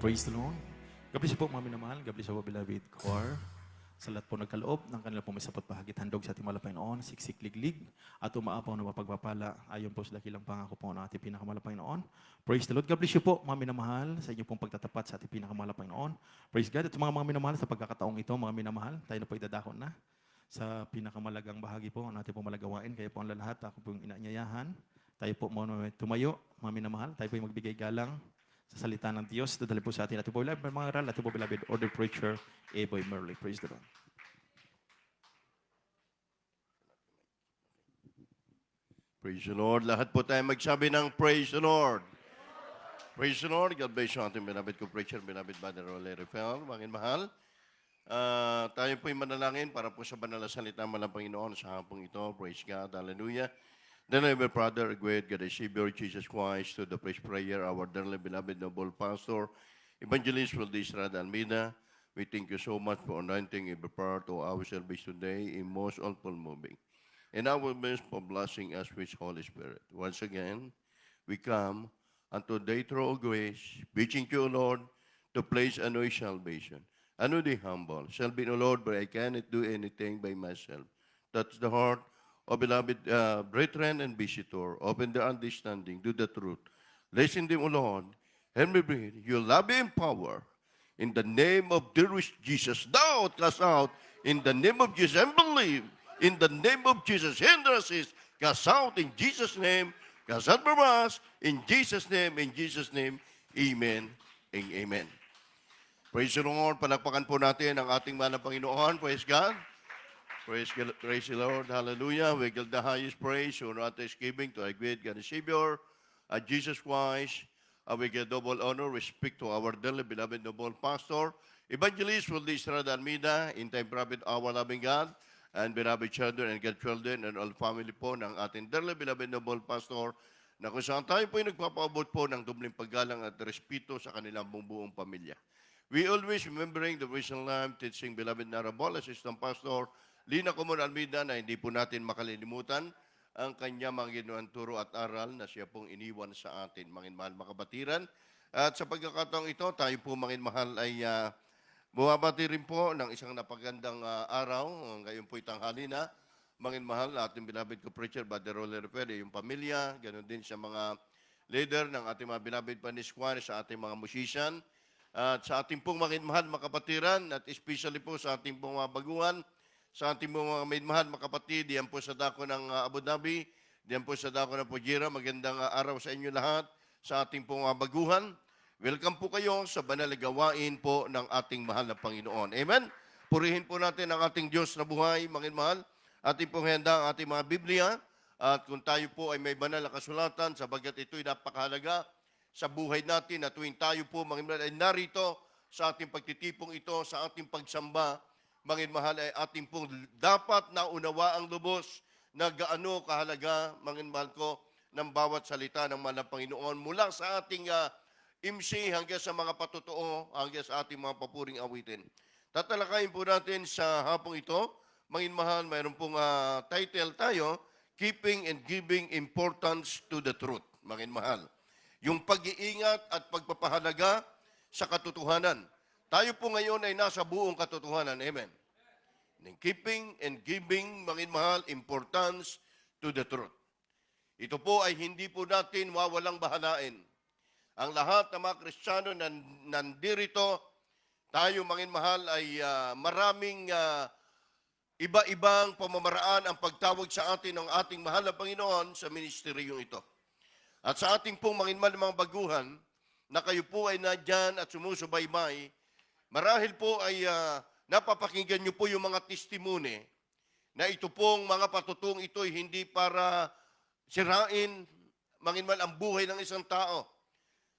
Praise the Lord. God bless you po, mga minamahal. God bless you po, beloved choir. Sa lahat po nagkaloob ng kanila po may sapot pahagit handog sa ating Panginoon, siksik liglig, at umaapaw na mapagpapala ayon po sa dakilang pangako po ng ating Panginoon. Praise the Lord. God bless you po, mga minamahal, sa inyo pong pagtatapat sa ating Panginoon. Praise God. At sa mga minamahal, sa pagkakataong ito, mga minamahal, tayo na po idadakon na sa pinakamalagang bahagi po ang ating pong malagawain. Kaya po ang lahat, ako po yung inaanyayahan. Tayo po muna tumayo, mga minamahal. Tayo po yung magbigay galang sa salita ng Diyos. Dadali po sa atin. At po beloved mga aral, at po beloved order preacher, Boy Merly. Praise the Lord. Praise the Lord. Lahat po tayo magsabi ng Praise the Lord. Praise the Lord. God bless you ating beloved co-preacher, beloved Brother Rolly Rafael. Mga mahal, tayo po'y manalangin para po sa banal na salita ng Panginoon sa hapong ito. Praise God. Hallelujah. Then I will brother, great God, the Savior, Jesus Christ, to the praise prayer, our dearly beloved noble pastor, Evangelist Valdez Almeida. We thank you so much for anointing every part of our service today in most awful moving. And our best for blessing us with Holy Spirit. Once again, we come unto the throne of grace, beseeching you, Lord, to place a new salvation. Ano the humble. Shall be, O Lord, but I cannot do anything by myself. Touch the heart of beloved brethren and visitor. Open their understanding, do the truth. Listen them, O Lord, and we breathe your love and power. In the name of dearest Jesus, thou cast out in the name of Jesus and believe in the name of Jesus. Hindrances cast out in Jesus' name. Cast out from us in Jesus' name. In Jesus' name, amen and amen. Praise the Lord. Palakpakan po natin ang ating mahal na Panginoon. Praise God. Praise the Lord. Hallelujah. We give the highest praise, honor, and thanksgiving to our great God and Savior, Jesus Christ. We give double honor, respect to our dearly beloved noble pastor, Evangelist Valdez Almeida, in time private our loving God, and beloved children and godchildren and all family po ng ating dearly beloved noble pastor, na kung saan tayo po ay nagpapaabot po ng dubling paggalang at respeto sa kanilang buong pamilya. We always remembering the recent life teaching beloved Narabol, Assistant Pastor Lina Comon Almeida, na hindi po natin makalilimutan ang kanya mga ginawan turo at aral na siya pong iniwan sa atin, mga mahal makabatiran. At sa pagkakataong ito, tayo po mga mahal ay bumabati rin po ng isang napagandang araw. Ngayon po tanghali na, mga mahal, ating beloved co-preacher, Brother Rolly Rafael, yung pamilya, ganoon din sa mga leader ng ating mga beloved panisquan, sa ating mga musician, at sa ating pong mga mahal makapatiran, at especially po sa ating pong mga baguhan, sa ating mga mahal makapatid, diyan po sa dako ng Abu Dhabi, diyan po sa dako ng Pujira. Magandang araw sa inyo lahat, sa ating pong baguhan. Welcome po kayo sa banal na gawain po ng ating mahal na Panginoon. Amen? Purihin po natin ang ating Diyos na buhay, mga mahal. Ating pong handa ang ating mga Biblia. At kung tayo po ay may banal na kasulatan, sabagat ito'y napakahalaga sa buhay natin, na tuwing tayo po, mga mahal, ay narito sa ating pagtitipong ito, sa ating pagsamba, mga mahal, ay ating pong dapat naunawa ang lubos na gaano kahalaga, mga mahal ko, ng bawat salita ng mahal na Panginoon mula sa ating MC hanggang sa mga patotoo, hanggang sa ating mga papuring awitin. Tatalakayin po natin sa hapong ito, mga mahal, mayroon pong title tayo, Keeping and Giving Importance to the Truth, mga mahal. Yung pag-iingat at pagpapahalaga sa katotohanan. Tayo po ngayon ay nasa buong katotohanan. Amen. Keeping and giving, mga mahal, importance to the truth. Ito po ay hindi po natin wawalang bahalain. Ang lahat ng mga Kristiyano na nandirito, tayo, mga mahal, ay maraming iba-ibang pamamaraan ang pagtawag sa atin ng ating mahal na Panginoon sa ministeryong ito. At sa ating pong mga baguhan, na kayo po ay nadyan at sumusubaybay, marahil po ay napapakinggan nyo po yung mga testimony na ito pong mga patutong ito ay hindi para sirain, mga ang buhay ng isang tao.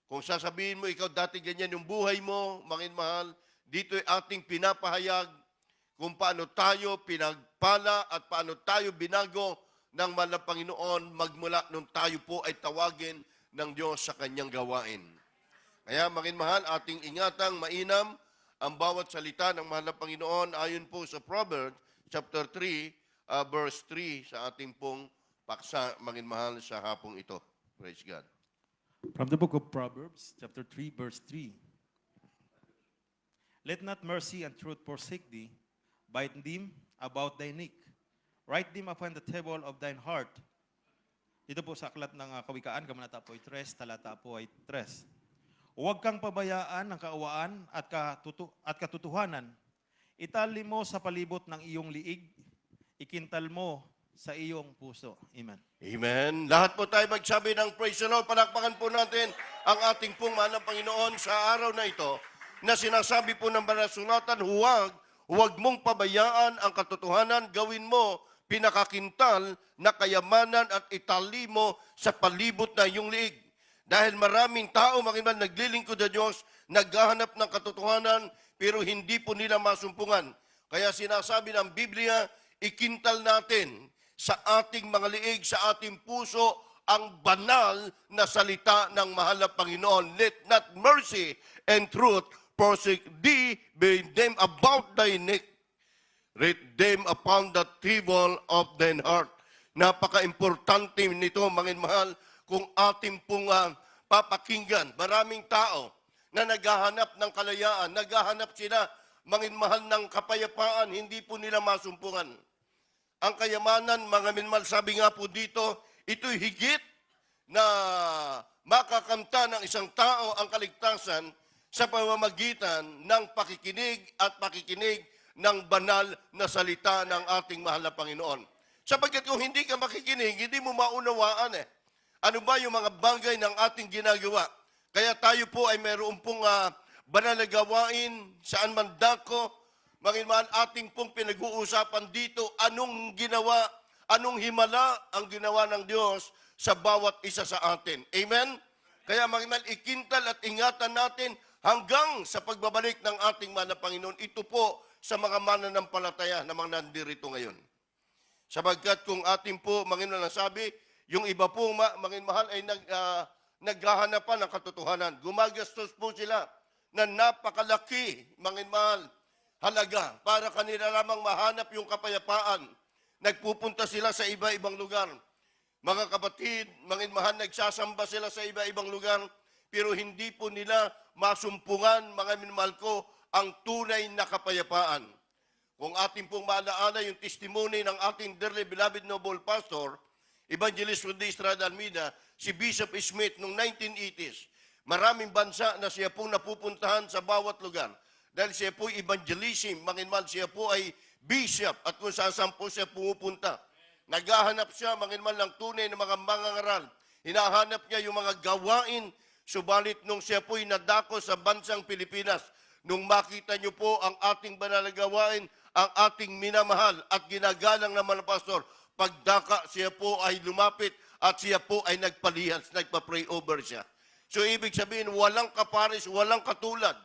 Kung sasabihin mo, ikaw dati ganyan yung buhay mo, mga mahal, dito ay ating pinapahayag kung paano tayo pinagpala at paano tayo binago ng mahal na Panginoon magmula nung tayo po ay tawagin ng Diyos sa kanyang gawain. Kaya, mga mahal, ating ingatang mainam ang bawat salita ng mahal na Panginoon ayon po sa Proverbs chapter 3, verse 3 sa ating pong paksa, mga mahal, sa hapong ito. Praise God. From the book of Proverbs, chapter 3, verse 3. Let not mercy and truth forsake thee. Bind them about thy neck. Write them upon the table of thine heart. Dito po sa aklat ng Kawikaan, Kabanata po ay 3, talata po ay 3. Huwag kang pabayaan ng kaawaan at katotohanan. Itali mo sa palibot ng iyong liig. Ikintal mo sa iyong puso. Amen. Amen. Lahat po tayo magsabi ng praise the Lord. Palakpakan po natin ang ating pong mahal na Panginoon sa araw na ito na sinasabi po ng banal na sulatan, huwag mong pabayaan ang katotohanan, gawin mo pinakakintal na kayamanan at itali mo sa palibot na iyong liig. Dahil maraming tao, makiman, naglilingkod sa Diyos, naghahanap ng katotohanan, pero hindi po nila masumpungan. Kaya sinasabi ng Biblia, ikintal natin sa ating mga liig, sa ating puso, ang banal na salita ng mahal na Panginoon. Let not mercy and truth forsake thee, bind them about thy neck. Write them upon the table of thine heart. Napaka-importante nito, mga mahal, kung ating pong papakinggan. Maraming tao na naghahanap ng kalayaan, naghahanap sila, mga mahal, ng kapayapaan, hindi po nila masumpungan. Ang kayamanan, mga minmal, sabi nga po dito, ito'y higit na makakamta ng isang tao ang kaligtasan sa pamamagitan ng pakikinig at pakikinig ng banal na salita ng ating mahal na Panginoon. Sapagkat kung hindi ka makikinig, hindi mo maunawaan ano ba yung mga bagay ng ating ginagawa. Kaya tayo po ay mayroon pong banal na gawain, saan man dako, Manginman, ating pong pinag-uusapan dito, anong ginawa, anong himala ang ginawa ng Diyos sa bawat isa sa atin. Amen? Kaya Manginman, ikintal at ingatan natin hanggang sa pagbabalik ng ating mahal na Panginoon. Ito po sa mga mananampalataya na mga nandirito ngayon. Sabagkat kung ating po, Manginman, nasabi, yung iba po, Manginmahal, ay naghahanapan ng katotohanan. Gumagastos po sila na napakalaki, Manginmahal, halaga para kanila lamang mahanap yung kapayapaan. Nagpupunta sila sa iba-ibang lugar. Mga kapatid, Manginmahal, nagsasamba sila sa iba-ibang lugar, pero hindi po nila masumpungan, mga minamahal ko, ang tunay na kapayapaan. Kung ating pong maalaala yung testimony ng ating dearly beloved noble pastor, Evangelist Rudy Estrada Almeida, si Bishop Smith noong 1980s, maraming bansa na siya pong napupuntahan sa bawat lugar. Dahil siya po evangelism, Manginmahal, siya po ay bishop at kung saan po siya pumupunta. Naghahanap siya, Manginmahal, ng tunay na mga mangangaral. Hinahanap niya yung mga gawain, subalit nung siya po ay nadako sa bansang Pilipinas, nung makita niyo po ang ating banal na gawain, ang ating minamahal at ginagalang naman ng pastor, pagdaka siya po ay lumapit at siya po ay nagpalihas, nagpa-pray over siya. So ibig sabihin, walang kapares, walang katulad.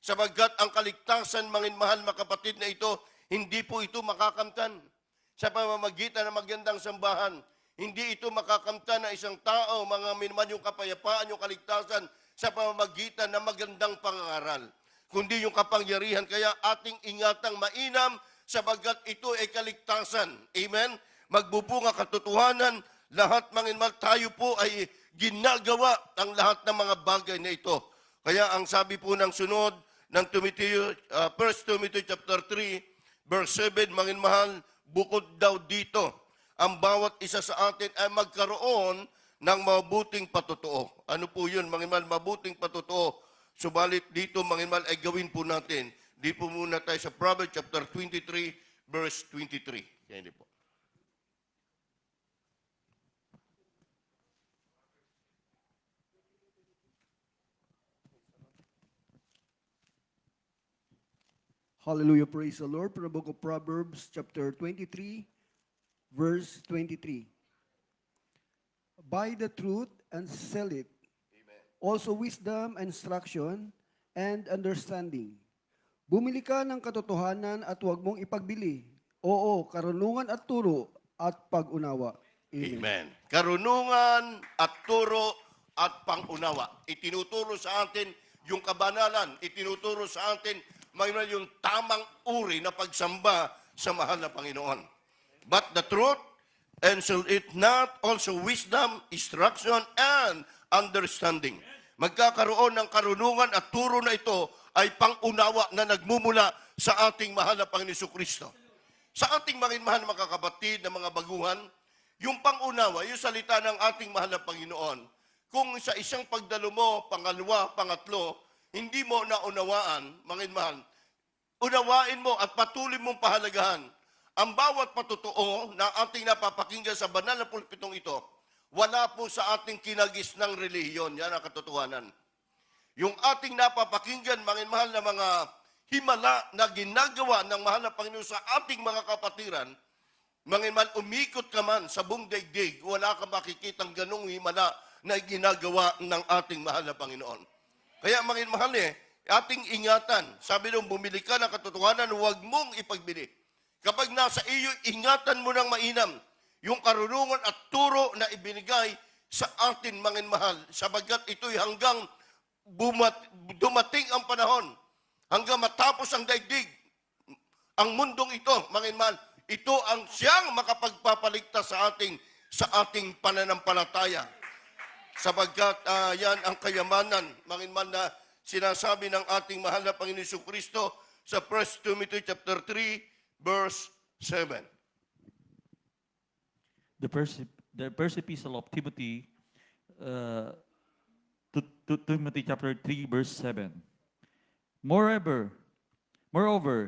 Sabagkat ang kaligtasan, Manginmahal, mga kapatid na ito, hindi po ito makakamtan sa pamamagitan ng magandang sambahan. Hindi ito makakamtan ng isang tao, mga minman, yung kapayapaan, yung kaligtasan sa pamamagitan ng magandang pangangaral. Kundi yung kapangyarihan. Kaya ating ingatang mainam sabagkat ito ay kaligtasan. Amen? Magbubunga katotohanan, lahat, Manginmahal, tayo po ay ginagawa ang lahat ng mga bagay na ito. Kaya ang sabi po ng sunod ng 1 Timothy chapter 3, verse 7, Manginmahal, bukod daw dito, ang bawat isa sa atin ay magkaroon ng mabuting patotoo. Ano po yun, Manginmahal? Mabuting patotoo. Subalit dito, Manginmahal, ay gawin po natin. Di po muna tayo sa Proverbs chapter 23, verse 23. Kaya hindi po. Hallelujah, praise the Lord. From the book of Proverbs, chapter 23, verse 23. Buy the truth and sell it. Amen. Also wisdom and instruction and understanding. Bumili ka ng katotohanan at huwag mong ipagbili. Oo, karunungan at turo at pag-unawa. Amen. Amen. Karunungan at turo at pangunawa. Itinuturo sa atin yung kabanalan. Itinuturo sa atin yung tamang uri na pagsamba sa mahal na Panginoon. But the truth, and shall it not also wisdom, instruction, and understanding. Magkakaroon ng karunungan at turo na ito ay pangunawa na nagmumula sa ating mahal na Panginoon Kristo. Sa ating mahal mga kapatid na mga baguhan, yung pangunawa, yung salita ng ating mahal na Panginoon, kung sa isang pagdalo mo, pangalawa, pangatlo, hindi mo naunawaan, mahal, unawain mo at patuloy mong pahalagahan ang bawat patotoo na ating napapakinggan sa banal na pulpitong ito, wala po sa ating kinagis ng relihiyon. Yan ang katotohanan. Yung ating napapakinggan, mahal na mga himala na ginagawa ng mahal na Panginoon sa ating mga kapatiran, mahal, umikot ka man sa buong daigdig, wala ka makikitang ganong himala na ginagawa ng ating mahal na Panginoon. Kaya mahal ating ingatan. Sabi nung bumili ka ng katotohanan, huwag mong ipagbili. Kapag nasa iyo, ingatan mo ng mainam yung karunungan at turo na ibinigay sa atin, mahal, sabagkat ito'y hanggang dumating ang panahon, hanggang matapos ang daigdig, ang mundong ito, mahal, ito ang siyang makapagpapaligtas sa ating pananampalataya. Sabagkat yan ang kayamanan, mahal, na sinasabi ng ating mahal na Panginoon Jesucristo sa 1 Timothy chapter 3, verse 7. The first epistle of Timothy, to Timothy chapter 3, verse 7. Moreover,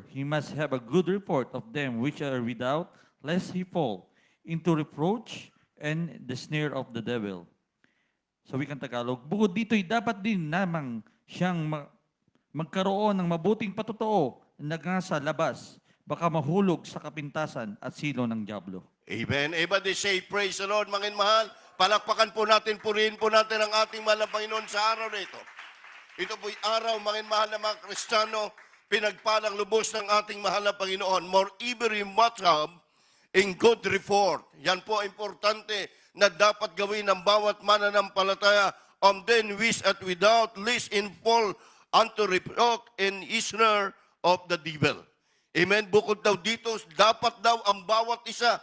he must have a good report of them which are without, lest he fall into reproach and the snare of the devil. Sa wikang Tagalog, bukod dito'y dapat din namang siyang magkaroon ng mabuting patotoo na nasa labas, baka mahulog sa kapintasan at silo ng diablo. Amen. Everybody say, praise the Lord, mahal. Palakpakan po natin, purihin po natin ang ating mahal na Panginoon sa araw na ito. Ito po'y araw, mahal na mga Kristiyano, pinagpalang lubos ng ating mahal na Panginoon. More every must have in good report. Yan po importante na dapat gawin ng bawat mananampalataya, then wish at without least in fall unto reproach and snare of the devil. Amen. Bukod daw dito, dapat daw ang bawat isa,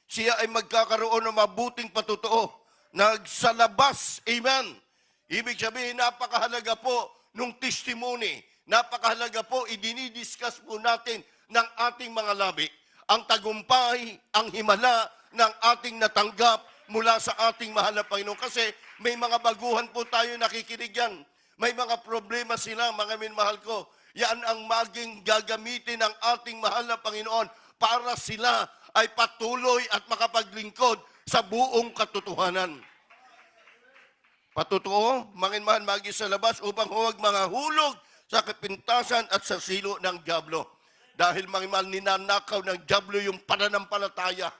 siya ay magkakaroon ng mabuting patotoo na sa labas. Amen. Ibig sabihin, napakahalaga po nung testimony. Napakahalaga po, idinidiscuss po natin ng ating mga labi. Ang tagumpay, ang himala ng ating natanggap mula sa ating mahal na Panginoon. Kasi may mga baguhan po tayo nakikinig yan. May mga problema sila, mga minmahal ko. Yan ang maging gagamitin ng ating mahal na Panginoon para sila ay patuloy at makapaglingkod sa buong katotohanan. Patotoo, mahal, magi sa labas upang huwag mga hulog sa kapintasan at sa silo ng diablo. Dahil mahal, ninanakaw ng diablo yung pananampalataya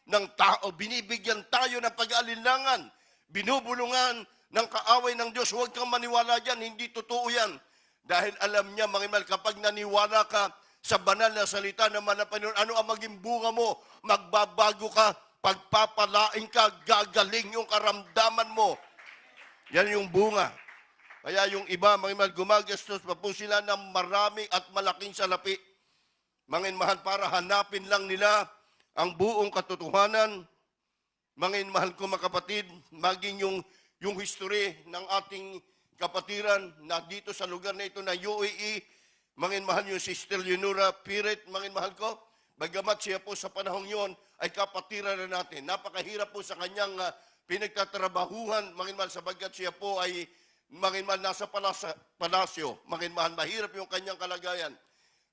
ng tao. Binibigyan tayo ng pag-aalinlangan, binubulungan ng kaaway ng Diyos. Huwag kang maniwala dyan, hindi totoo yan. Dahil alam niya, mahal, kapag naniwala ka sa banal na salita ng Panginoon, ano ang maging bunga mo? Magbabago ka, pagpapalain ka, gagaling yung karamdaman mo. Yan yung bunga. Kaya yung iba, mahal, gumagastos pa po sila ng marami at malaking salapi. Mahal, para hanapin lang nila ang buong katotohanan. Mahal ko mga kapatid, maging yung history ng ating kapatiran na dito sa lugar na ito na UAE, mahal yung Sister Leonora Piret, mahal ko, bagamat siya po sa panahong yon ay kapatiran na natin. Napakahirap po sa kanyang pinagtatrabahuhan, mahal, sabagat siya po ay mahal nasa palasyo, mahal, mahirap yung kanyang kalagayan.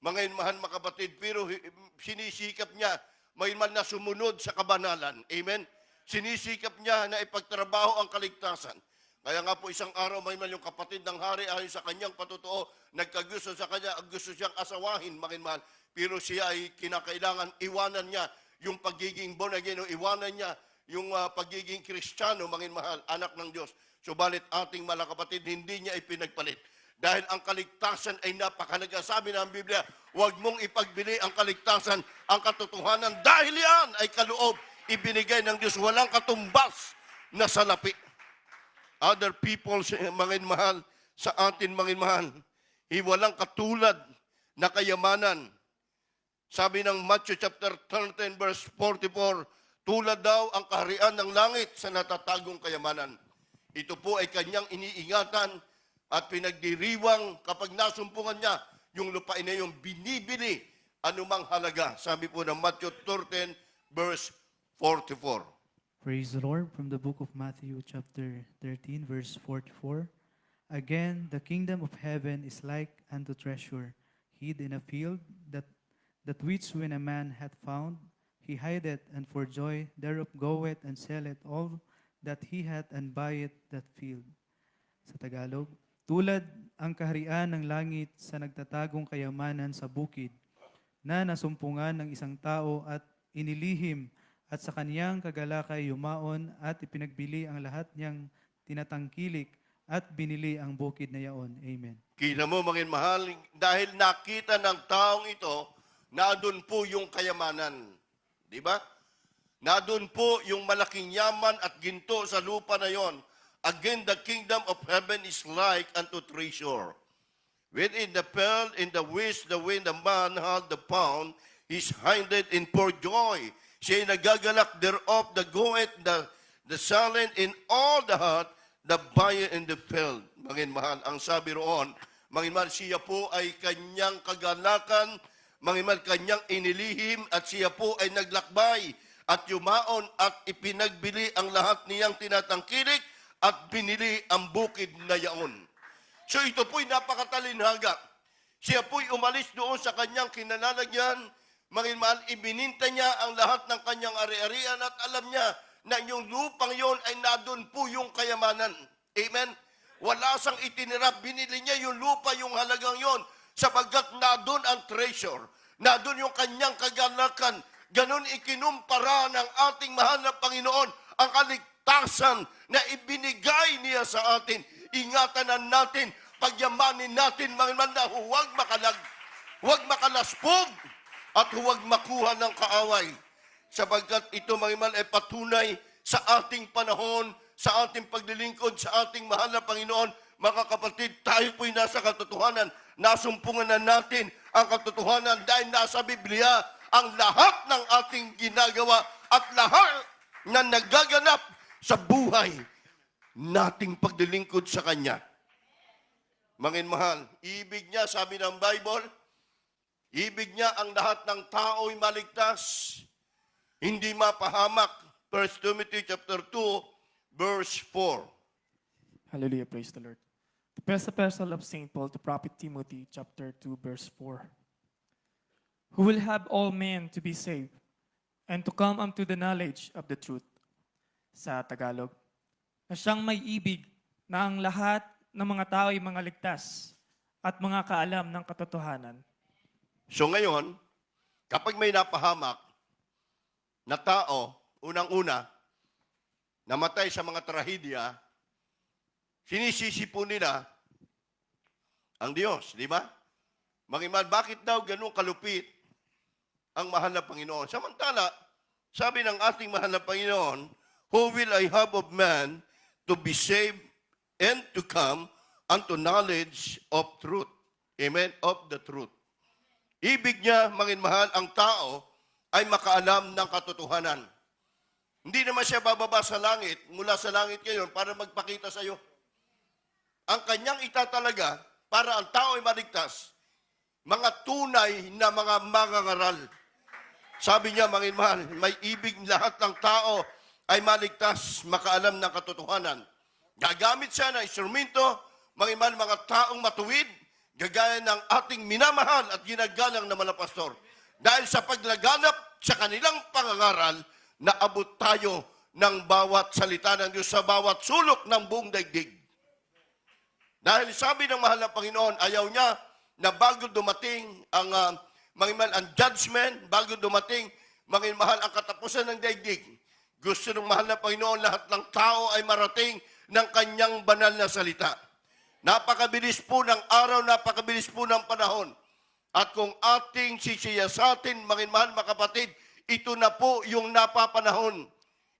Mahal mga kapatid, pero sinisikap niya, mahal na sumunod sa kabanalan. Amen? Sinisikap niya na ipagtrabaho ang kaligtasan. Kaya nga po isang araw, mahal, yung kapatid ng hari ayon sa kanyang patotoo, nagkagusto sa kanya, gusto siyang asawahin, mahal. Pero siya ay kinakailangan, iwanan niya yung pagiging born again, iwanan niya yung pagiging Kristiyano, mahal, anak ng Diyos. Subalit ating mga kapatid, hindi niya ipinagpalit. Dahil ang kaligtasan ay napakahalaga. Sabi ng Biblia, huwag mong ipagbili ang kaligtasan, ang katotohanan, dahil yan ay kaloob, ibinigay ng Diyos, walang katumbas na salapi. Other people, mahal, sa atin, mahal, walang katulad na kayamanan. Sabi ng Matthew chapter 13, verse 44, tulad daw ang kaharian ng langit sa natatagong kayamanan. Ito po ay kanyang iniingatan, at pinagdiriwang kapag nasumpungan niya, yung lupain na yung binibili anumang halaga. Sabi po ng Matthew 13, verse 44. Praise the Lord. From the book of Matthew, chapter 13, verse 44. Again, the kingdom of heaven is like unto treasure hid in a field, that which when a man hath found, he hideth, and for joy thereof goeth and selleth all that he hath, and buyeth that field. Sa Tagalog, tulad ang kaharian ng langit sa nagtatagong kayamanan sa bukid, na nasumpungan ng isang tao at inilihim, at sa kaniyang kagalakay yumaon at ipinagbili ang lahat niyang tinatangkilik at binili ang bukid na yaon. Amen. Kita mo, mga mahal, dahil nakita ng taong ito, na doon po yung kayamanan. Di ba? Na doon po yung malaking yaman at ginto sa lupa na yon. Again, the kingdom of heaven is like unto treasure. Within the pearl, in the which the wind, the man had the pound, is hidden in for joy. Siya'y nagagalak thereof, the goeth, the silent in all the heart, the buyer in the field. Mga mahal, ang sabi roon, mga mahal, siya po ay kanyang kagalakan, mga mahal, kanyang inilihim, at siya po ay naglakbay, at yumaon, at ipinagbili ang lahat niyang tinatangkilik, at binili ang bukid na yaon. So ito po'y napakatalinhaga. Siya po'y umalis doon sa kanyang kinalalagyan, mga mahal, ibininta niya ang lahat ng kanyang ari-arian, at alam niya na yung lupang yon ay nadun po yung kayamanan. Amen? Wala sang itinirap, binili niya yung lupa, yung halagang yon, sapagkat nadun ang treasure, nadun yung kanyang kagalakan. Ganon ikinumpara ng ating mahal na Panginoon ang kaligtasan na ibinigay niya sa atin. Ingatan natin, pagyamanin natin, mga man, na huwag makalag, huwag makalaspog, at huwag makuha ng kaaway. Sapagkat ito, mga man, ay patunay sa ating panahon, sa ating paglilingkod, sa ating mahal na Panginoon. Mga kapatid, tayo po'y nasa katotohanan. Nasumpungan na natin ang katotohanan dahil nasa Biblia ang lahat ng ating ginagawa at lahat na nagaganap sa buhay nating paglilingkod sa Kanya. Mga mahal, ibig niya, sabi ng Bible, ibig niya ang lahat ng tao'y maligtas, hindi mapahamak. 1 Timothy chapter 2, verse 4. Hallelujah, praise the Lord. The first epistle of St. Paul to Prophet Timothy, chapter 2, verse 4. Who will have all men to be saved, and to come unto the knowledge of the truth. Sa Tagalog, na siyang may ibig na ang lahat ng mga tao ay mga ligtas at mga kaalam ng katotohanan. So ngayon, kapag may napahamak na tao, unang-una, namatay sa mga trahedya, sinisisi po nila ang Diyos, di ba? Mangiman, bakit daw ganun kalupit ang mahal na Panginoon? Samantala, sabi ng ating mahal na Panginoon, who will I have of man to be saved and to come unto knowledge of truth? Amen? Of the truth. Ibig niya, mahal, ang tao ay makaalam ng katotohanan. Hindi naman siya bababa sa langit, mula sa langit ngayon, para magpakita sa iyo. Ang kanyang itatalaga, para ang tao ay maligtas, mga tunay na mga mangangaral. Sabi niya, mahal, may ibig lahat ng tao ay maligtas, makaalam ng katotohanan. Gagamit siya ng instrumento, mahal, mga taong matuwid, gagaya ng ating minamahal at ginagalang na mga pastor. Dahil sa paglaganap sa kanilang pangangaral, naabot tayo ng bawat salita ng Diyos sa bawat sulok ng buong daigdig. Dahil sabi ng mahal na Panginoon, ayaw niya na bago dumating ang ang judgment, bago dumating mahal ang katapusan ng daigdig, gusto ng mahal na Panginoon lahat ng tao ay marating ng kanyang banal na salita. Napakabilis po ng araw, napakabilis po ng panahon. At kung ating sisiyasatin, mahal mga kapatid, ito na po yung napapanahon.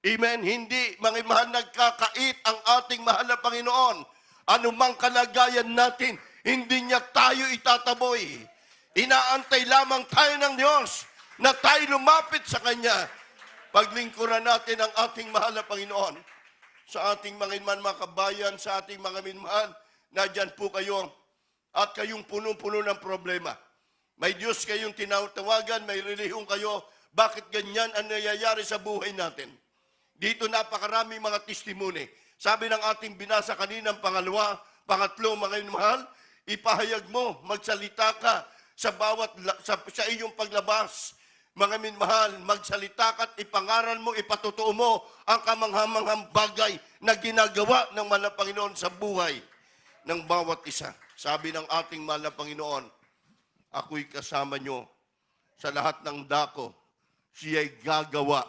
Amen? Hindi, mahal, nagkakait ang ating mahal na Panginoon. Anumang kalagayan natin, hindi niya tayo itataboy. Inaantay lamang tayo ng Diyos na tayo lumapit sa Kanya. Paglingkuran natin ang ating mahal na Panginoon sa ating mga kabayan, sa ating mga minmahal nadyan po kayo at kayong puno-puno ng problema. May Diyos kayong tinatawagan, may relihiyong kayo. Bakit ganyan ang nangyayari sa buhay natin? Dito napakaraming mga testimony. Sabi ng ating binasa kaninang pangatlo, mga mahal, ipahayag mo, magsalita ka sa sa iyong paglabas. Mga minmahal, magsalita ka at ipangaral mo, ipatutuo mo ang kamanghamanghang bagay na ginagawa ng mahal na Panginoon sa buhay ng bawat isa. Sabi ng ating mahal na Panginoon, ako'y kasama nyo sa lahat ng dako. Siya'y gagawa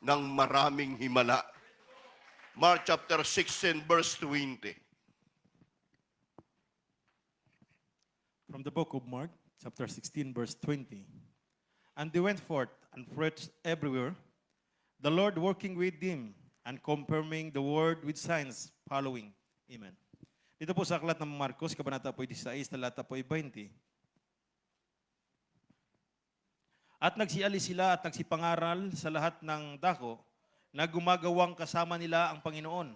ng maraming himala. Mark chapter 16, verse 20. From the book of Mark, chapter 16, verse 20. And they went forth and preached everywhere, the Lord working with them and confirming the word with signs following. Amen. Dito po sa aklat ng Marcos, Kabanata po 16, talata po 20. At nagsialis sila at nagsipangaral sa lahat ng dako na gumagawang kasama nila ang Panginoon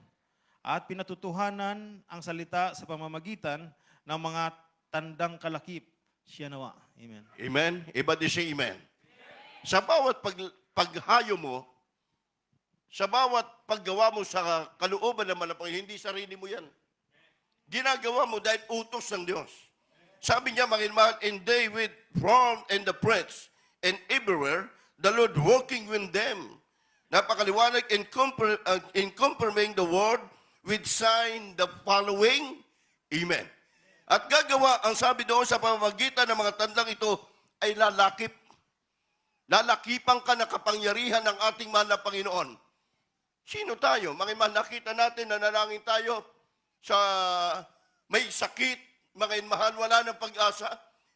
at pinatutuhanan ang salita sa pamamagitan ng mga tandang kalakip. Siya nawa. Amen. Amen? Everybody say amen. Sa bawat paghayo mo, sa bawat paggawa mo sa kalooban ng Panginoon, hindi sarili mo yan. Ginagawa mo dahil utos ng Diyos. Sabi niya, mga mahal, and they with from and the prince, and everywhere, the Lord working with them. Napakaliwanag in confirming the word with sign the following. Amen. At gagawa, ang sabi doon sa pamamagitan ng mga tandang ito, ay lalakip. Lalakipan ka na kapangyarihan ng ating mahal na Panginoon. Sino tayo? Mga mahal, nakita natin, nanalangin tayo sa may sakit, mga mahal, wala ng pag-asa.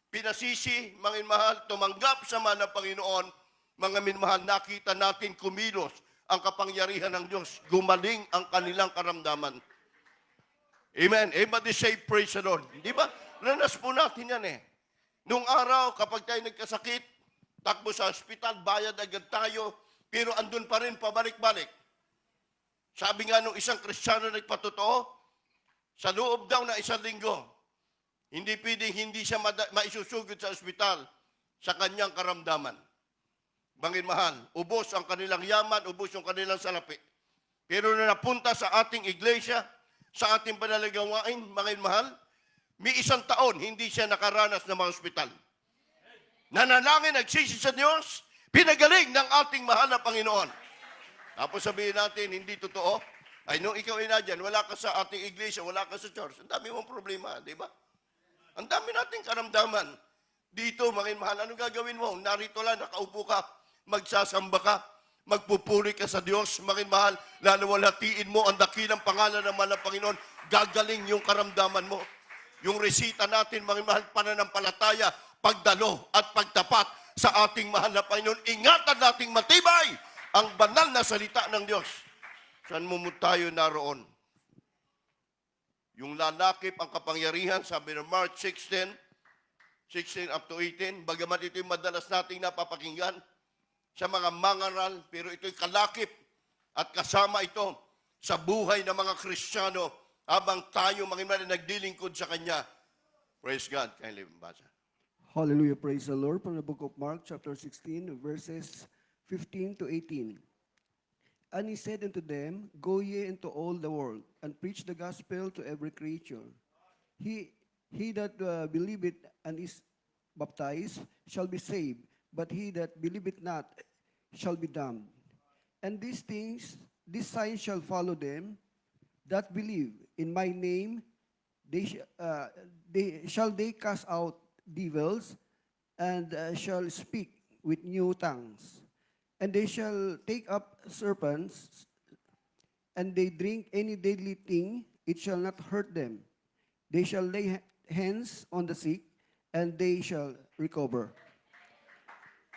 Pinasisi, mga mahal, tumanggap sa mahal na Panginoon. Mga minmahal, nakita natin kumilos ang kapangyarihan ng Diyos. Gumaling ang kanilang karamdaman. Amen. Everybody say praise the Lord. Di ba? Ranas po natin yan eh. Nung araw, kapag tayo nagkasakit, takbo sa ospital, bayad agad tayo, pero andun pa rin, pabalik-balik. Sabi nga nung isang Kristiyano nagpatotoo, sa loob daw na 1 linggo, hindi pwedeng hindi siya maisusugod sa ospital sa kanyang karamdaman. Bangin mahal, ubos ang kanilang yaman, ubos yung kanilang salapi. Pero na napunta sa ating iglesia, sa ating panalagawain, bangin mahal, may 1 taon hindi siya nakaranas ng mga ospital. Nanalangin, nagsisi sa Diyos, pinagaling ng ating mahal na Panginoon. Tapos sabihin natin, hindi totoo. Ay, nung ikaw ay nadyan, wala ka sa ating iglesia, wala ka sa church. Ang dami mong problema, di ba? Ang dami nating karamdaman. Dito, mga mahal, anong gagawin mo? Narito lang, nakaupo ka, magsasamba ka, magpupuri ka sa Diyos, mga mahal, lalawalatiin mo ang dakilang pangalan ng mahal na Panginoon, gagaling yung karamdaman mo. Yung resita natin, mga mahal, pananampalataya, pagdalo at pagtapat sa ating mahal na Panginoon. Ingatan nating matibay ang banal na salita ng Diyos. Saan mo tayo naroon? Yung lalakip ang kapangyarihan, sabi ng Mark 16 up to 18, bagamat ito'y madalas nating napapakinggan sa mga mangaral, pero ito'y kalakip at kasama ito sa buhay ng mga Kristiyano habang tayo mga nagdilingkod sa Kanya. Praise God. Kindly basa. Hallelujah. Praise the Lord. From the book of Mark, chapter 16, verses 15 to 18. And he said unto them, Go ye into all the world, and preach the gospel to every creature. He that believeth and is baptized shall be saved, but he that believeth not shall be damned. And these signs shall follow them that believe. In my name shall they cast out devils, and shall speak with new tongues. And they shall take up serpents, and they drink any deadly thing, it shall not hurt them. They shall lay hands on the sick, and they shall recover.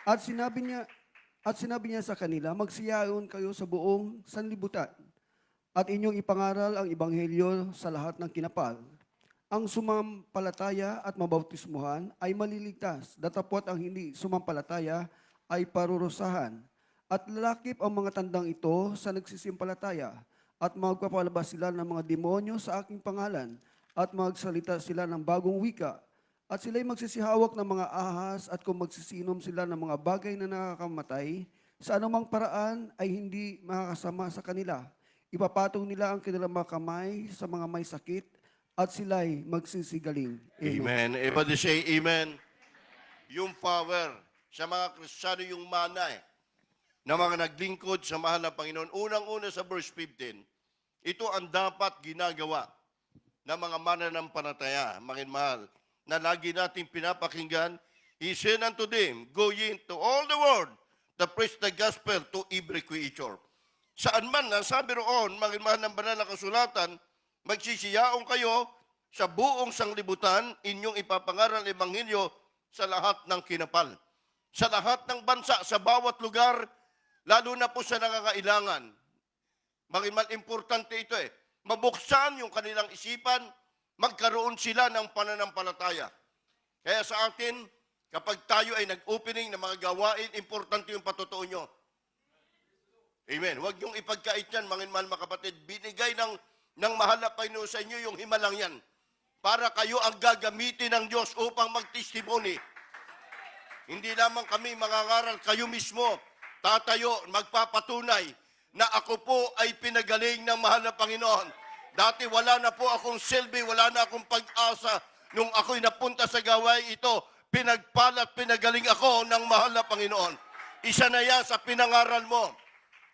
At sinabi niya sa kanila, magsiyaon kayo sa buong sanlibutan, at inyong ipangaral ang ebanghelyo sa lahat ng kinapal. Ang sumampalataya at mabautismuhan ay maliligtas, datapwat ang hindi sumampalataya ay parurusahan. At lalakip ang mga tandang ito sa nagsisimpalataya, at magpapalabas sila ng mga demonyo sa aking pangalan, at magsalita sila ng bagong wika. At sila'y magsisihawak ng mga ahas at kung magsisinom sila ng mga bagay na nakakamatay, sa anumang paraan ay hindi makakasama sa kanila. Ipapatong nila ang kanilang mga kamay sa mga may sakit at sila'y magsisigaling. Amen. Everybody say amen. Yung power sa mga Kristiyano, yung mana na mga naglingkod sa mahal na Panginoon. Unang-una sa verse 15, ito ang dapat ginagawa ng mga mananampalataya, mga mahal, na lagi nating pinapakinggan. He said unto them, go ye into all the world, to preach the gospel to every creature. Saan man, sabi roon, mga mahal ng banal na kasulatan, magsisiyaong kayo sa buong sanglibutan, inyong ipapangaral ang ebanghelyo sa lahat ng kinapal. Sa lahat ng bansa, sa bawat lugar, lalo na po sa nangangailangan. Mga importante ito mabuksan yung kanilang isipan, magkaroon sila ng pananampalataya. Kaya sa atin, kapag tayo ay nag-opening ng mga gawain, importante yung patotoo nyo. Amen. Huwag niyong ipagkait yan, mga mahal mga kapatid. Binigay ng mahal na Panginoon sa inyo yung himalang yan para kayo ang gagamitin ng Diyos upang mag-testimony. Hindi lamang kami mangangaral, kayo mismo tatayo, magpapatunay na ako po ay pinagaling ng mahal na Panginoon. Dati wala na po akong silbi, wala na akong pag-asa. Nung ako'y napunta sa gawain ito, pinagpalat, pinagaling ako ng mahal na Panginoon. Isa na yan sa pinangaral mo.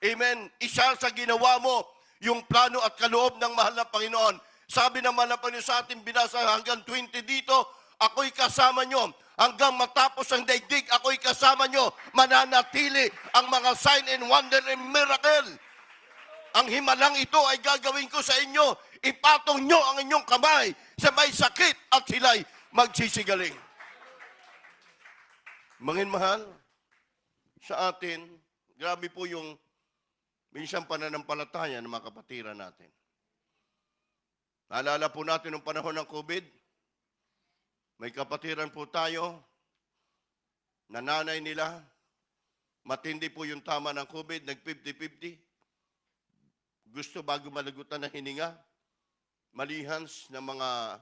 Amen. Isa sa ginawa mo, yung plano at kaloob ng mahal na Panginoon. Sabi ng mahal na Panginoon sa ating binasa hanggang 20 dito, ako'y kasama nyo. Hanggang matapos ang daigdig, ako'y kasama nyo. Mananatili ang mga sign and wonder and miracle. Ang himalang ito ay gagawin ko sa inyo. Ipatong nyo ang inyong kamay sa may sakit at sila'y magsisigaling. Mga mahal, sa atin, grabe po yung minsan pananampalataya ng mga kapatiran natin. Naalala po natin nung panahon ng COVID, may kapatiran po tayo, na nanay nila, matindi po yung tama ng COVID, nag-50-50. Gusto bago malagutan ng hininga, malihans ng mga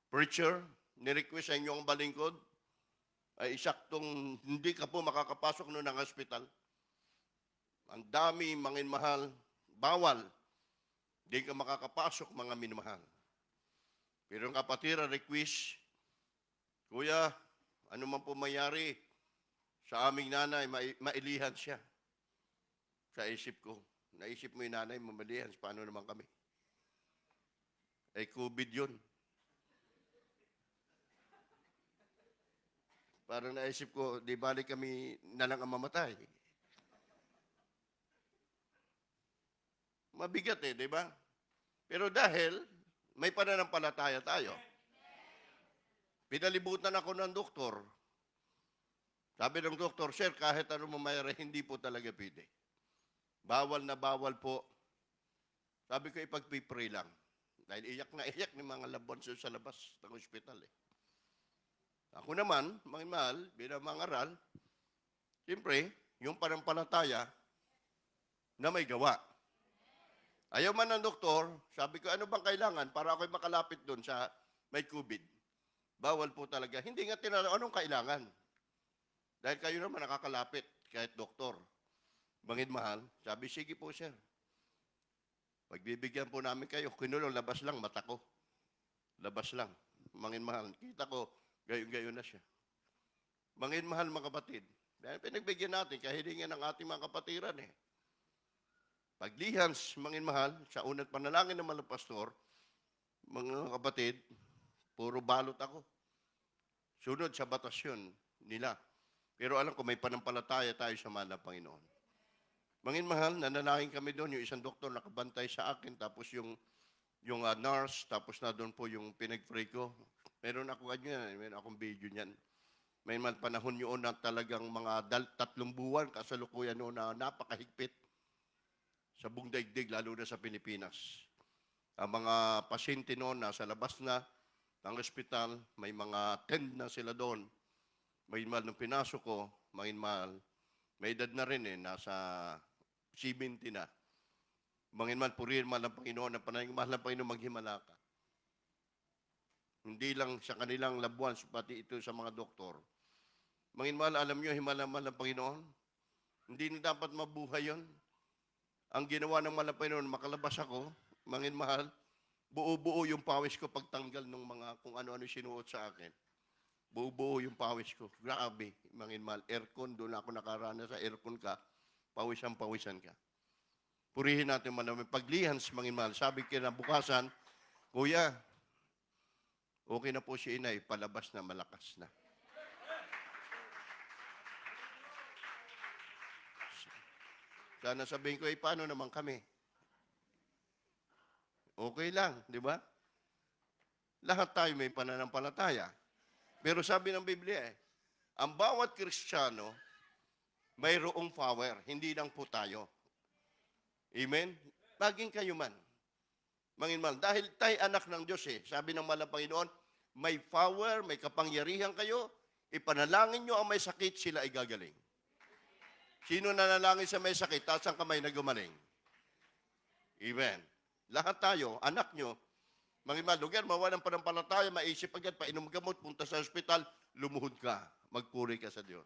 preacher, nirequest sa inyo ang balingkod, ay isaktong hindi ka po makakapasok noon ng hospital. Ang dami, mga mahal, bawal. Hindi ka makakapasok, mga minamahal. Pero ang kapatira request, Kuya, ano man po mayari sa aming nanay, mailihan siya. Sa isip ko, naisip mo yung nanay, mamalihan, paano naman kami? Ay, COVID yun. Parang naisip ko, di balik kami na lang ang mamatay. Mabigat di ba? Pero dahil may pananampalataya tayo. Pinalibutan ako ng doktor. Sabi ng doktor, sir, kahit ano mamayari, hindi po talaga pwede. Bawal na bawal po. Sabi ko, ipag-pray lang. Dahil iyak na iyak ng mga labonso sa labas ng ospital Ako naman, mga mahal, bilang mga aral, siyempre, yung panampalataya na may gawa. Ayaw man ng doktor, sabi ko, ano bang kailangan para ako'y makalapit doon sa may COVID? Bawal po talaga. Hindi nga tinanong, anong kailangan? Dahil kayo naman nakakalapit, kahit doktor. Bangin mahal, sabi, sige po sir. Pagbibigyan po namin kayo, kinulong, labas lang, mata ko. Labas lang. Mangin mahal, kita ko, gayon-gayon na siya. Mangin mahal, mga kapatid. Dahil pinagbigyan natin, kahilingan ng ating mga kapatiran Paglihans, mangin mahal, sa unat panalangin naman ng pastor, mga kapatid, puro balot ako. Sunod sa batas yun nila. Pero alam ko, may panampalataya tayo sa mahal na Panginoon. Mangin mahal, nanalangin kami doon, yung isang doktor nakabantay sa akin, tapos yung nurse, tapos na doon po yung pinag-pray ko. Meron ako ganyan, meron akong video niyan. May man panahon yun na talagang mga 3 buwan, kasalukuyan noon na napakahigpit sa buong daigdig, lalo na sa Pilipinas. Ang mga pasyente noon nasa labas na ng ospital, may mga tent na sila doon. May mahal nung pinasok ko, may mahal, may edad na rin nasa 70 na. Mangin man, purihin mahal ng Panginoon, na panayang mahal ng Panginoon, maghimala ka. Hindi lang sa kanilang loved ones, pati ito sa mga doktor. Mangin mahal, alam nyo, himala-mahal ng Panginoon. Hindi na dapat mabuhay yon. Ang ginawa ng mahal ng Panginoon, makalabas ako, mangin mahal, buo-buo yung pawis ko pagtanggal ng mga kung ano-ano sinuot sa akin. Buo-buo yung pawis ko. Grabe, mangin mahal. Aircon, doon ako nakaranas sa aircon ka, pawisan ka. Purihin natin manamay. Paglihans, mangin mahal, sabi kinabukasan, Kuya, okay na po si inay, palabas na, malakas na. Sana sabihin ko, paano naman kami? Okay lang, di ba? Lahat tayo may pananampalataya. Pero sabi ng Biblia, ang bawat Kristiyano, mayroong power, hindi lang po tayo. Amen? Maging kayo man. Manginmal. Dahil tayo anak ng Diyos Sabi ng malang Panginoon, may power, may kapangyarihan kayo, ipanalangin nyo ang may sakit, sila ay gagaling. Sino nanalangin sa may sakit, taas ang kamay na gumaling? Amen. Lahat tayo, anak nyo, manginmal, lugar, mawalan pa ng palataya, maisip agad, painom gamot, punta sa ospital, lumuhod ka, magpuri ka sa Diyos.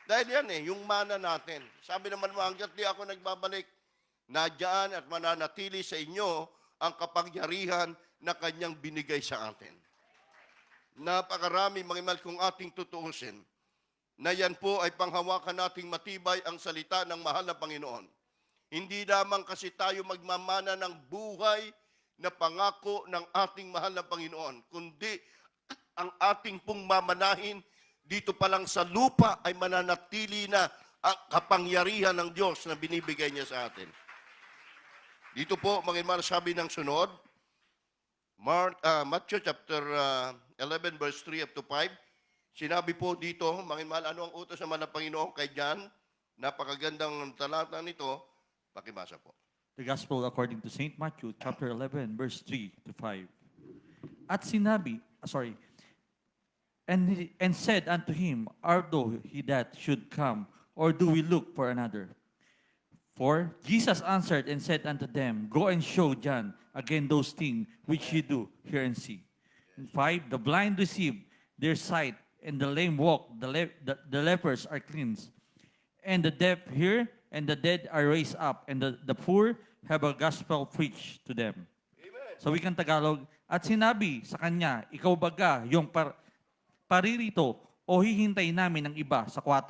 Dahil yan yung mana natin. Sabi naman mo, hanggat di ako nagbabalik, nadyan at mananatili sa inyo ang kapangyarihan na kanyang binigay sa atin. Napakarami, mangimal, kung ating tutuusin, na yan po ay panghawakan nating matibay ang salita ng mahal na Panginoon. Hindi lamang kasi tayo magmamana ng buhay na pangako ng ating mahal na Panginoon, kundi ang ating pong mamanahin dito pa lang sa lupa ay mananatili na ang kapangyarihan ng Diyos na binibigay niya sa atin. Dito po, mga sabi ng sunod, Matthew chapter 11 verse 3 up to 5, sinabi po dito, mga mahal, ano ang utos naman ng Panginoon kay John? Napakagandang talata nito. Pakibasa po. The Gospel according to St. Matthew, chapter 11, verse 3 to 5. At sinabi, and said unto him, art thou he that should come, or do we look for another? For Jesus answered and said unto them, go and show John again those things which ye do hear and see. And 5, the blind receive their sight, and the lame walk, the lepers are cleansed, and the deaf hear, and the dead are raised up, and the poor have a gospel preached to them. Amen. So wikang Tagalog, at sinabi sa kanya, ikaw baga yung paririto o hihintay namin ng iba sa 4?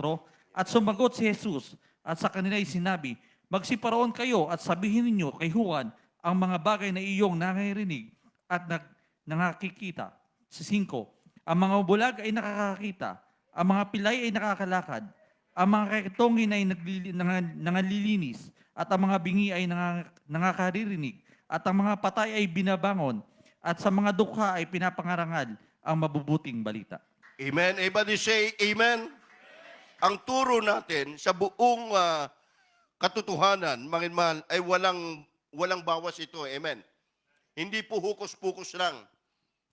At sumagot si Jesus, at sa kanila ay sinabi, magsiparoon kayo at sabihin ninyo kay Juan ang mga bagay na iyong nangirinig at nakakikita. Sa 5, ang mga bulag ay nakakakita, ang mga pilay ay nakakalakad, ang mga kakitongin ay nangalilinis, at ang mga bingi ay nangakaririnig, at ang mga patay ay binabangon, at sa mga dukha ay pinapangarangal ang mabubuting balita. Amen. Everybody say amen. Ang turo natin sa buong katotohanan, mga mahal, ay walang bawas ito. Amen. Hindi po hukus-pukus lang.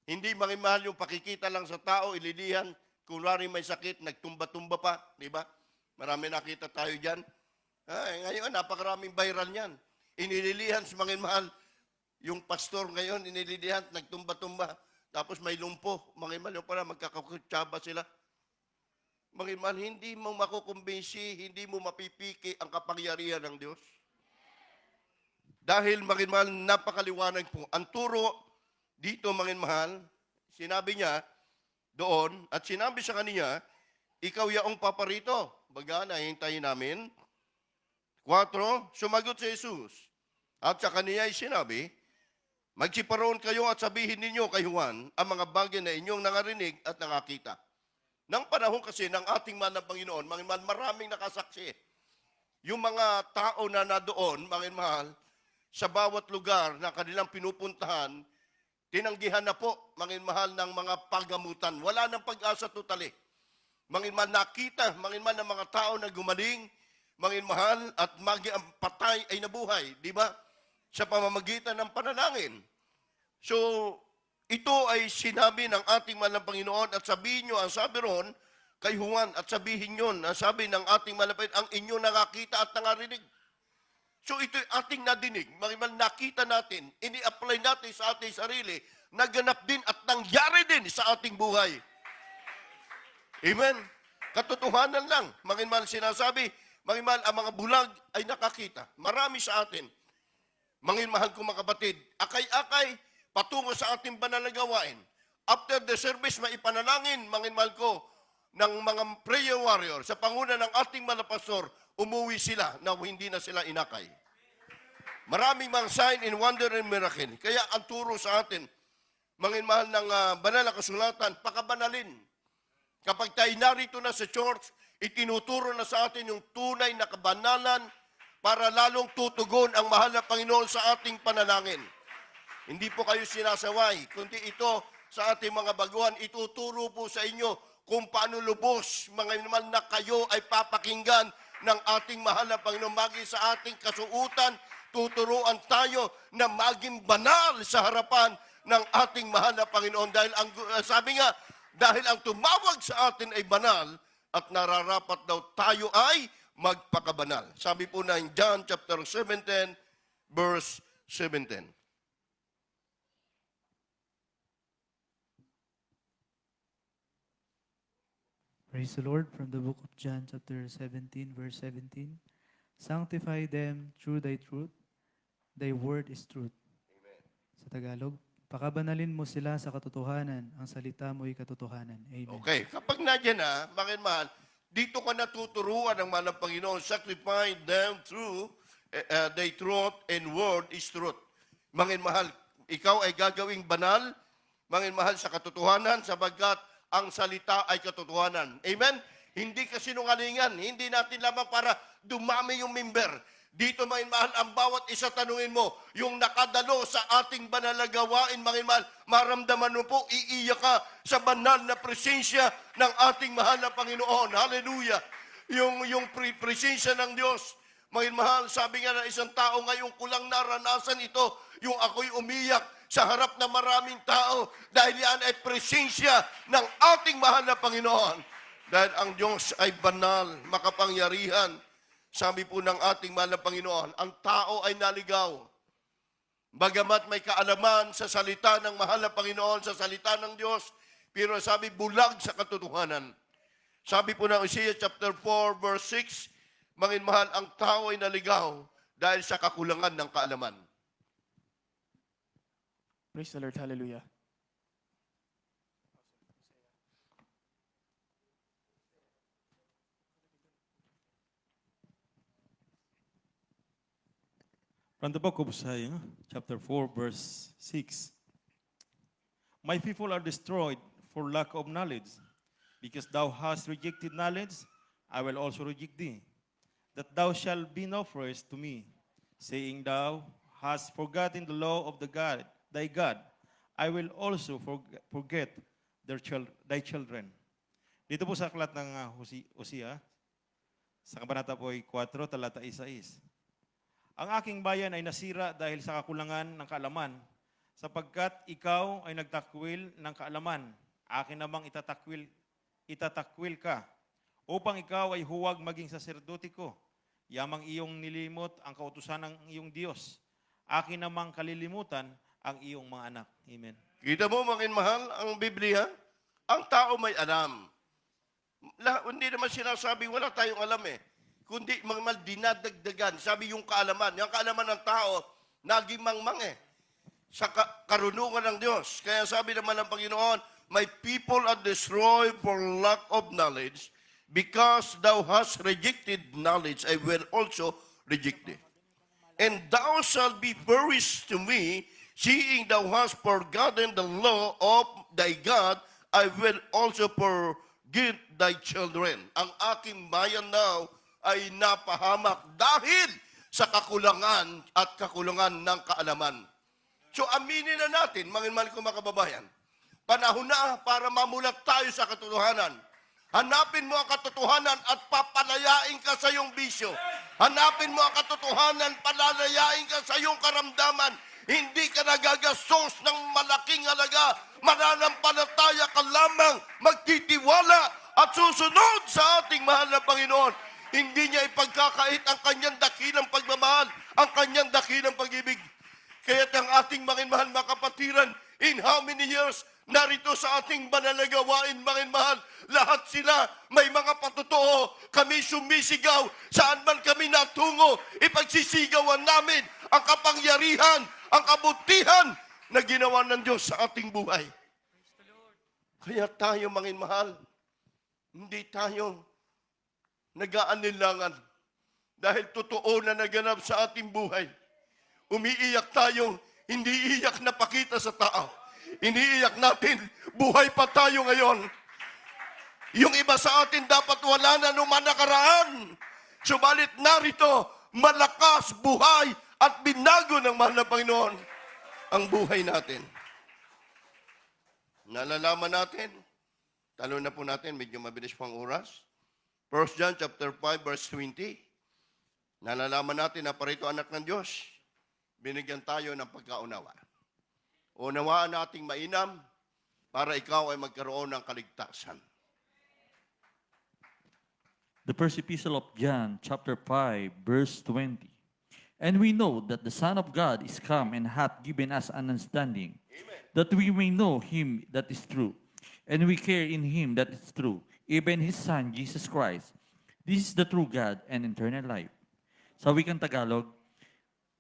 Hindi, mga mahal, yung pakikita lang sa tao, ililihan, kunwari may sakit, nagtumba-tumba pa, di ba? Marami nakita tayo dyan. Ngayon, napakaraming viral niyan. Inililihan sa mga mahal, yung pastor ngayon, inililihan, nagtumba-tumba, tapos may lumpo. Mga mahal, yung para magkakakutsaba sila. Mga mahal, hindi mo makukumbinsi, hindi mo mapipiki ang kapangyarihan ng Diyos. Dahil, mga mahal, napakaliwanag po. Ang turo dito, mga mahal, sinabi niya doon, at sinabi sa kanya, ikaw yaong paparito. Baga, nahintayin namin. 4, sumagot si Jesus. At sa kanya ay sinabi, magsiparoon kayo at sabihin ninyo kay Juan ang mga bagay na inyong nangarinig at nakakita. Nang panahon kasi ng ating mahal na Panginoon, mga mahal, maraming nakasaksi. Yung mga tao na nadoon, mga mahal, sa bawat lugar na kanilang pinupuntahan, tinanggihan na po, mga mahal, ng mga pagamutan. Wala nang pag-asa totally. Mga mahal, nakita, mga mahal, ng mga tao na gumaling, mga mahal, at ang patay ay nabuhay. Di ba? Sa pamamagitan ng panalangin. So, ito ay sinabi ng ating mahal na Panginoon at sabihin nyo, ang sabi ron kay Juan, at sabihin nyo, ang sabi ng ating mahal na Panginoon, ang inyo nakakita at nangarinig. So ito'y ating nadinig, mga nakita natin, ini-apply natin sa ating sarili, naganap din at nangyari din sa ating buhay. Amen? Katotohanan lang. Mga sinasabi, mga ang mga bulag ay nakakita. Marami sa atin. Mga mahal kong mga kapatid, akay-akay, patungo sa ating banal na gawain. After the service, maipanalangin, mga mahal ko, ng mga prayer warrior, sa panguna ng ating mga pastor, umuwi sila na hindi na sila inakay. Maraming mga sign in wonder and miracle. Kaya ang turo sa atin, mga mahal ng banal na kasulatan, pakabanalin. Kapag tayo narito na sa church, itinuturo na sa atin yung tunay na kabanalan para lalong tutugon ang mahal na Panginoon sa ating panalangin. Hindi po kayo sinasaway, kundi ito sa ating mga baguhan, ituturo po sa inyo kung paano lubos, mga naman na kayo ay papakinggan ng ating mahal na Panginoon. Maging sa ating kasuutan, tuturuan tayo na maging banal sa harapan ng ating mahal na Panginoon. Dahil ang sabi nga, dahil ang tumawag sa atin ay banal at nararapat daw tayo ay magpakabanal. Sabi po na in John chapter 17, verse 17. Praise the Lord from the book of John chapter 17 verse 17. Sanctify them through thy truth. Thy word is truth. Amen. Sa Tagalog, pakabanalin mo sila sa katotohanan. Ang salita mo ay katotohanan. Amen. Okay, kapag nandiyan na, bakit mahal, dito ka natuturuan ng mahal ng Panginoon, sanctify them through thy truth and word is truth. Mangin mahal, ikaw ay gagawing banal, mangin mahal sa katotohanan, sabagkat ang salita ay katotohanan. Amen? Hindi kasinungalingan. Hindi natin lamang para dumami yung member. Dito, mangin mahal, ang bawat isa tanungin mo, yung nakadalo sa ating banal na gawain, mangin mahal, maramdaman mo po, iiyak ka sa banal na presensya ng ating mahal na Panginoon. Hallelujah! Yung presensya ng Diyos. Mangin mahal, sabi nga ng isang tao, ngayon ko lang naranasan ito, yung ako'y umiyak sa harap ng maraming tao dahil yan ay presensya ng ating mahal na Panginoon. Dahil ang Diyos ay banal, makapangyarihan. Sabi po ng ating mahal na Panginoon, ang tao ay naligaw. Bagamat may kaalaman sa salita ng mahal na Panginoon, sa salita ng Diyos, pero sabi, bulag sa katotohanan. Sabi po ng Isaiah chapter 4, verse 6, mangin mahal, ang tao ay naligaw dahil sa kakulangan ng kaalaman. Praise the Lord. Hallelujah. From the book of Isaiah, chapter 4, verse 6. My people are destroyed for lack of knowledge. Because thou hast rejected knowledge, I will also reject thee. That thou shalt be no first to me, saying thou hast forgotten the law of thy God, I will also forget thy children. Dito po sa aklat ng Hosea, sa kabanata po ay 4, talata 1. Ang aking bayan ay nasira dahil sa kakulangan ng kaalaman, sapagkat ikaw ay nagtakwil ng kaalaman. Akin namang itatakwil ka, upang ikaw ay huwag maging saserdote ko. Yamang iyong nilimot ang kautusan ng iyong Diyos. Akin namang kalilimutan ang iyong mga anak. Amen. Kita mo, mangin mahal, ang Biblia, ang tao may alam. Hindi naman sinasabi, wala tayong alam eh. Kundi mga mahal, dinadagdagan. Sabi yung kaalaman ng tao, naging mangmang eh. Sa karunungan ng Diyos. Kaya sabi naman ng Panginoon, my people are destroyed for lack of knowledge, because thou hast rejected knowledge, I will also reject thee. And thou shalt be perished to me, seeing thou hast forgotten the law of thy God, I will also forgive thy children. Ang aking bayan now ay napahamak dahil sa kakulangan ng kaalaman. So aminin na natin, mga mahal ko mga kababayan, panahon na para mamulat tayo sa katotohanan. Hanapin mo ang katotohanan at papalayain ka sa iyong bisyo. Hanapin mo ang katotohanan, palalayain ka sa iyong karamdaman. Hindi ka nagagastos ng malaking halaga. Mananampalataya ka lamang, magtitiwala at susunod sa ating mahal na Panginoon. Hindi niya ipagkakait ang kanyang dakilang pagmamahal, ang kanyang dakilang pag-ibig. Kaya't ang ating mahal mga kapatiran, in how many years narito sa ating banal na gawain, mahal, lahat sila may mga patotoo. Kami sumisigaw, saan man kami natungo, ipagsisigawan namin ang kapangyarihan, ang kabutihan na ginawa ng Diyos sa ating buhay. Kaya tayo, mahal, hindi tayo nag-aanilangan dahil totoo na naganap sa ating buhay. Umiiyak tayo, hindi iyak na pakita sa tao. Iniiyak natin, buhay pa tayo ngayon. Yung iba sa atin dapat wala na nung nakaraan. Subalit narito, malakas, buhay, at binago ng mahal na Panginoon ang buhay natin. Nalalaman natin, talo na po natin, medyo mabilis pang oras. 1 John chapter 5 verse 20. Nalalaman natin na parito anak ng Diyos, binigyan tayo ng pagkaunawa. Unawaan nating mainam para ikaw ay magkaroon ng kaligtasan. The first epistle of John, chapter 5, verse 20. And we know that the Son of God is come and hath given us an understanding, that we may know him that is true. And we care in him that is true, even his Son, Jesus Christ. This is the true God and eternal life. Sa wikang Tagalog,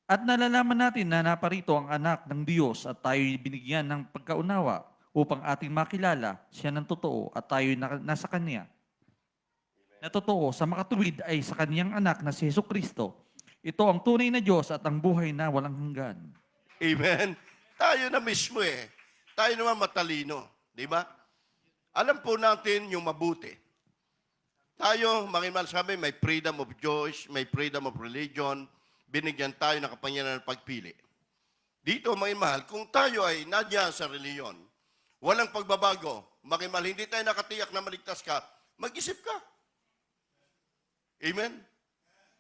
at nalalaman natin na naparito ang anak ng Diyos at tayo binigyan ng pagkaunawa upang ating makilala siya ng totoo at tayo nasa Kanya. Na totoo sa makatuwid ay sa Kanyang anak na si Jesucristo. Ito ang tunay na Diyos at ang buhay na walang hanggan. Amen? Tayo na mismo Tayo naman matalino. Di ba? Alam po natin yung mabuti. Tayo, sabi, may freedom of choice, may freedom of religion, binigyan tayo ng kapangyarihan ng pagpili. Dito, mahal, kung tayo ay nadya sa reliyon, walang pagbabago, mahal, hindi tayo nakatiyak na maligtas ka, mag-isip ka. Amen?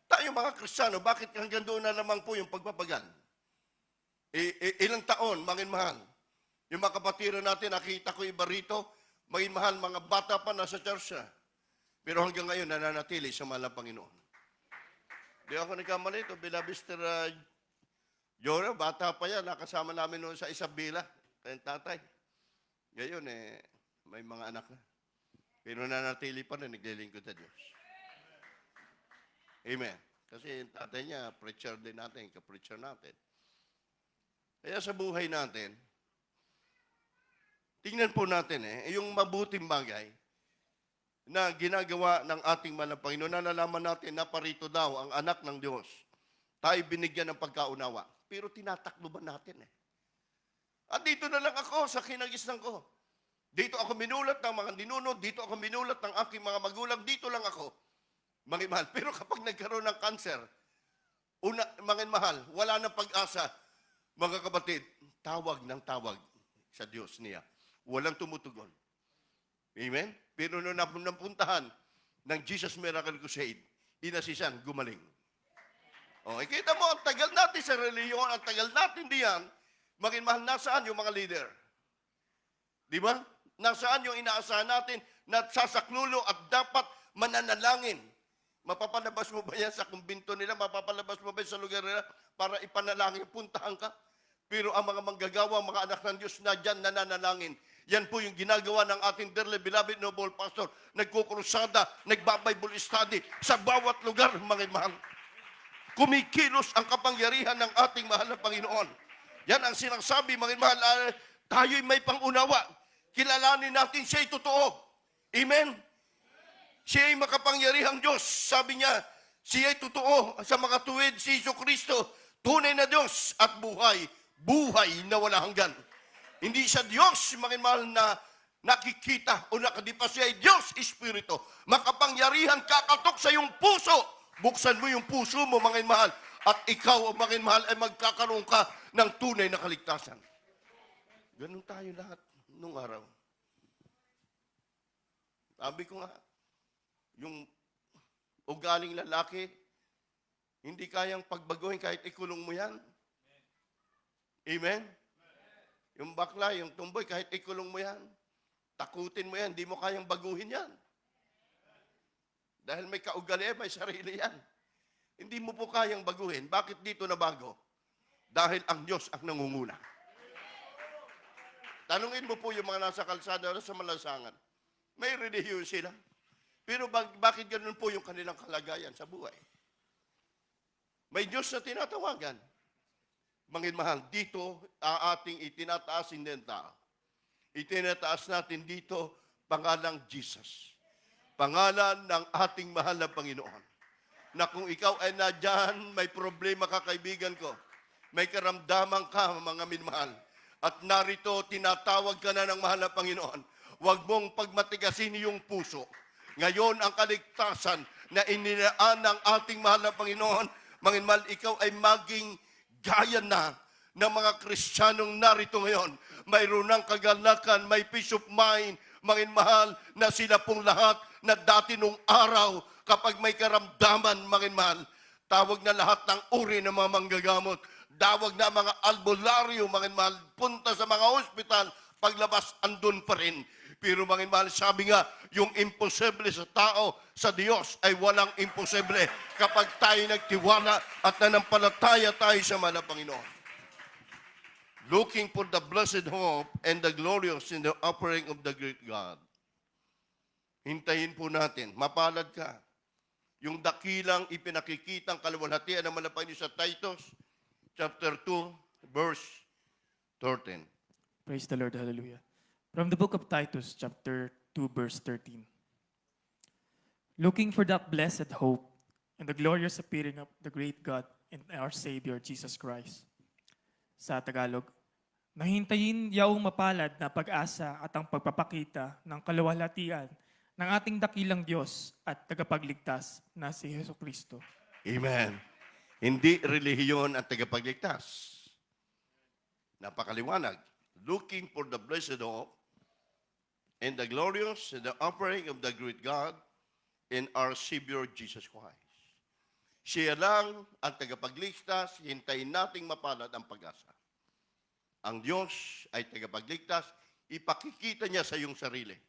Tayo mga Kristiyano, bakit hanggang doon na lamang po yung pagpapagal? Ilang taon, mahal, yung mga kapatiran natin, nakita ko iba rito, mahal, mga bata pa nasa church na. Pero hanggang ngayon, nananatili sa mahal ng Panginoon. Di ako nagkamali ito, Mr. Jora, bata pa yan, nakasama namin noon sa Isabela, kayong tatay. Ngayon, may mga anak na. Pero nanatili pa na, naglilingkod sa Diyos. Amen. Kasi yung tatay niya, preacher din natin, ka-preacher natin. Kaya sa buhay natin, tingnan po natin yung mabuting bagay na ginagawa ng ating mahal na Panginoon. Nalalaman natin na parito daw ang anak ng Diyos. Tayo binigyan ng pagkaunawa. Pero tinatakbo ba natin At dito na lang ako sa kinagisnan ko. Dito ako minulat ng mga ninuno, dito ako minulat ng aking mga magulang, dito lang ako. Mga mahal. Pero kapag nagkaroon ng cancer, mga mahal, wala nang pag-asa. Mga kapatid, tawag ng tawag sa Diyos niya. Walang tumutugon. Amen? Pero nung napuntahan ng Jesus Miracle Crusade, inasisan, gumaling. Okay, kita mo, ang tagal natin sa reliyon, ang tagal natin diyan, maging mahal, nasaan yung mga leader? Di ba? Nasaan yung inaasahan natin na sasaklulo at dapat mananalangin? Mapapalabas mo ba yan sa kumbinto nila? Mapapalabas mo ba yan sa lugar nila para ipanalangin? Puntahan ka. Pero ang mga manggagawa, mga anak ng Diyos na dyan nananalangin. Yan po yung ginagawa ng ating dearly beloved noble pastor. Nagkukrusada, nagbabible study sa bawat lugar, mga mahal. Kumikilos ang kapangyarihan ng ating mahal na Panginoon. Yan ang sinasabi, mga mahal, tayo'y may pangunawa. Kilalanin natin siya'y totoo. Amen? Siya'y makapangyarihang Diyos. Sabi niya, siya'y totoo sa mga tuwid si Jesucristo. Tunay na Diyos at buhay. Buhay na wala hanggan. Hindi siya Diyos, mga mahal, na nakikita o nakadipa. Siya ay Diyos, Espiritu. Makapangyarihan, kakatok sa iyong puso. Buksan mo yung puso mo, mga mahal. At ikaw, mga mahal, ay magkakaroon ka ng tunay na kaligtasan. Ganun tayo lahat nung araw. Sabi ko nga, yung ugaling lalaki, hindi kayang pagbaguhin kahit ikulong mo yan. Amen? Yung bakla, yung tumboy, kahit ikulong mo yan, takutin mo yan, hindi mo kayang baguhin yan. Dahil may kaugalian, may sarili yan. Hindi mo po kayang baguhin. Bakit dito na bago? Dahil ang Diyos ang nangunguna. Tanungin mo po yung mga nasa kalsada o sa malansangan. May relihiyon sila. Pero bakit ganun po yung kanilang kalagayan sa buhay? May Diyos na tinatawagan. Mahal, dito ating itinataasin din tao. Itinataas natin dito pangalang Jesus. Pangalan ng ating mahal na Panginoon. Na kung ikaw ay nadyan, may problema ka, kaibigan ko. May karamdaman ka, mga minmahal. At narito, tinatawag ka na ng mahal na Panginoon. Huwag mong pagmatigasin yung puso. Ngayon, ang kaligtasan na inilaan ng ating mahal na Panginoon, mga minmahal, ikaw ay maging gaya na ng mga Kristiyanong narito ngayon. Mayroon ng kagalakan, may peace of mind, mga minmahal, na sila pong lahat na dati nung araw, kapag may karamdaman, mga minmahal, tawag na lahat ng uri ng mga manggagamot, tawag na mga albularyo, mga minmahal, punta sa mga ospital, paglabas, andun pa rin. Pero mga minmahal, sabi nga, yung imposible sa tao, sa Diyos, ay walang imposible kapag tayo nagtiwala at nanampalataya tayo sa mahal na Panginoon. Looking for the blessed hope and the glorious in the offering of the great God. Hintayin po natin, mapalad ka. Yung dakilang ipinakikitang kaluwalhatian ng malapang niyo sa Titus, chapter 2, verse 13. Praise the Lord. Hallelujah. From the book of Titus, chapter 2, verse 13. Looking for that blessed hope and the glorious appearing of the great God and our Savior, Jesus Christ. Sa Tagalog, nahintayin yaong mapalad na pag-asa at ang pagpapakita ng kaluwalhatian ng ating dakilang Diyos at tagapagligtas na si Jesucristo. Amen. Hindi relihiyon ang tagapagligtas. Napakaliwanag. Looking for the blessed hope and the glorious and the offering of the great God in our Savior Jesus Christ. Siya lang ang tagapagligtas, hintayin nating mapalad ang pag-asa. Ang Diyos ay tagapagligtas, ipakikita niya sa iyong sarili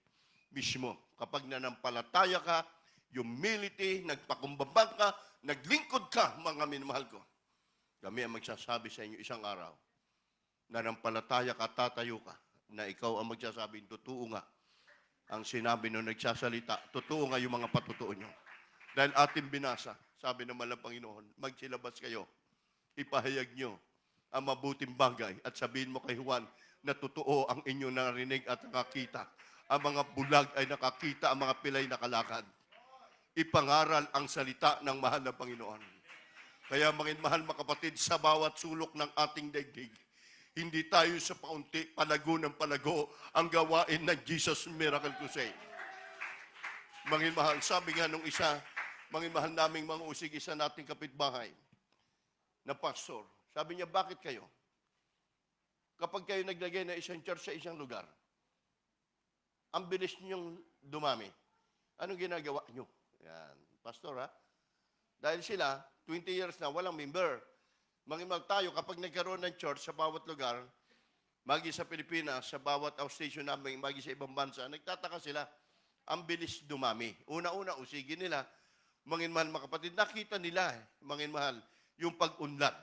mismo. Kapag nanampalataya ka, humility, nagpakumbabang ka, naglingkod ka, mga minamahal ko. Kami ang magsasabi sa inyo isang araw, nanampalataya ka, tatayo ka, na ikaw ang magsasabing, totoo nga. Ang sinabi nung nagsasalita, totoo nga yung mga patutuo nyo. Dahil ating binasa, sabi ng malang Panginoon, magsilabas kayo, ipahayag nyo ang mabuting bagay at sabihin mo kay Juan na totoo ang inyong narinig at nakakita. Ang mga bulag ay nakakita, ang mga pilay nakalakad. Ipangaral ang salita ng mahal na Panginoon. Kaya mahal mga kapatid, sa bawat sulok ng ating daigdig, hindi tayo sa paunti, palago ng palago, ang gawain ng Jesus Miracle Crusade. Mahal, sabi nga nung isa, mahal naming mga usig, isa nating kapitbahay na pastor. Sabi niya, bakit kayo? Kapag kayo naglagay na isang church sa isang lugar, ang bilis niyong dumami. Anong ginagawa niyo? Yan. Pastor, ha? Dahil sila, 20 years na, walang member. Mangimal tayo, kapag nagkaroon ng church sa bawat lugar, magi sa Pilipinas, sa bawat outstation namin, magi sa ibang bansa, nagtataka sila, ang bilis dumami. Una-una, usigin nila, manginmahal mga kapatid, nakita nila, manginmahal, yung pag-unlad.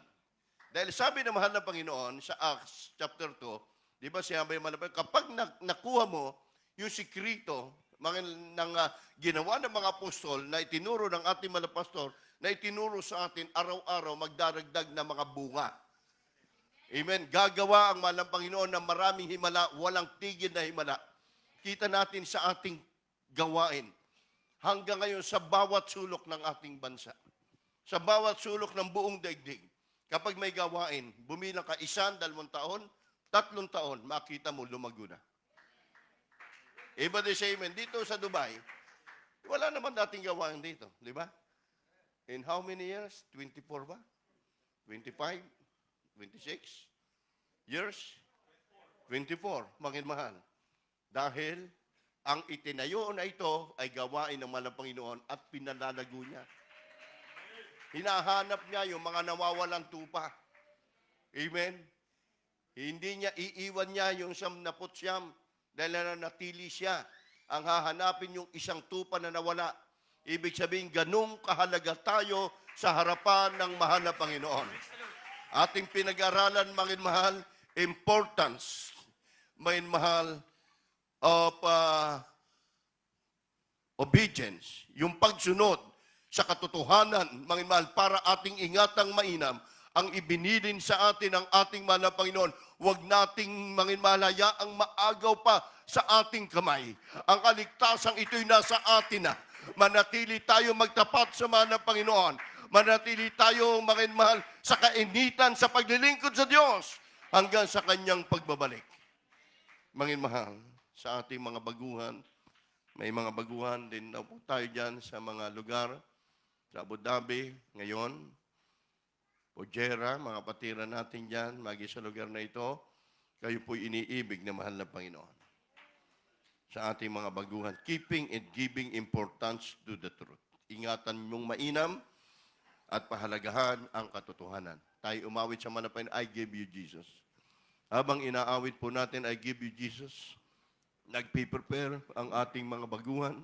Dahil sabi ng mahal na Panginoon sa Acts chapter 2, di ba siya may malapit, kapag nakuha mo yung sikrito ng ginawa ng mga apostol na itinuro ng ating mga pastor, na itinuro sa atin araw-araw magdaragdag na mga bunga. Amen. Gagawa ang mahal ng Panginoon ng maraming himala, walang tigil na himala. Kita natin sa ating gawain. Hanggang ngayon sa bawat sulok ng ating bansa. Sa bawat sulok ng buong daigdig. Kapag may gawain, bumilang ka 1, 2 taon, 3 taon, makita mo lumago na. Iba din sa amen, dito sa Dubai, wala naman dating gawain dito, di ba? In how many years? 24 ba? 25? 26? Years? 24, mahal. Dahil ang itinayo na ito ay gawain ng malang Panginoon at pinalalago niya. Hinahanap niya yung mga nawawalang tupa. Amen? Hindi niya, iiwan niya yung 79 dahil nanatili siya. Ang hahanapin yung isang tupa na nawala. Ibig sabihin, ganung kahalaga tayo sa harapan ng mahal na Panginoon. Ating pinag-aralan, mga mahal, importance, mga mahal, of obedience, yung pagsunod sa katotohanan, mga mahal, para ating ingatang mainam ang ibinilin sa atin ng ating mahal na Panginoon. Huwag nating manginmalaya ang maagaw pa sa ating kamay. Ang kaligtasang ito'y nasa atin na. Manatili tayo magtapat sa mahal na Panginoon. Manatili tayo mahal sa kainitan, sa paglilingkod sa Diyos hanggang sa kanyang pagbabalik. Mahal, sa ating mga baguhan, may mga baguhan din na po tayo dyan sa mga lugar, sa Abu Dhabi ngayon, Ojera, mga patira natin dyan, magi sa lugar na ito, kayo po'y iniibig na mahal na Panginoon. Sa ating mga baguhan, keeping and giving importance to the truth. Ingatan mong mainam at pahalagahan ang katotohanan. Tayo umawit sa manapay, I give you Jesus. Habang inaawit po natin, I give you Jesus, nagpe-prepare ang ating mga baguhan.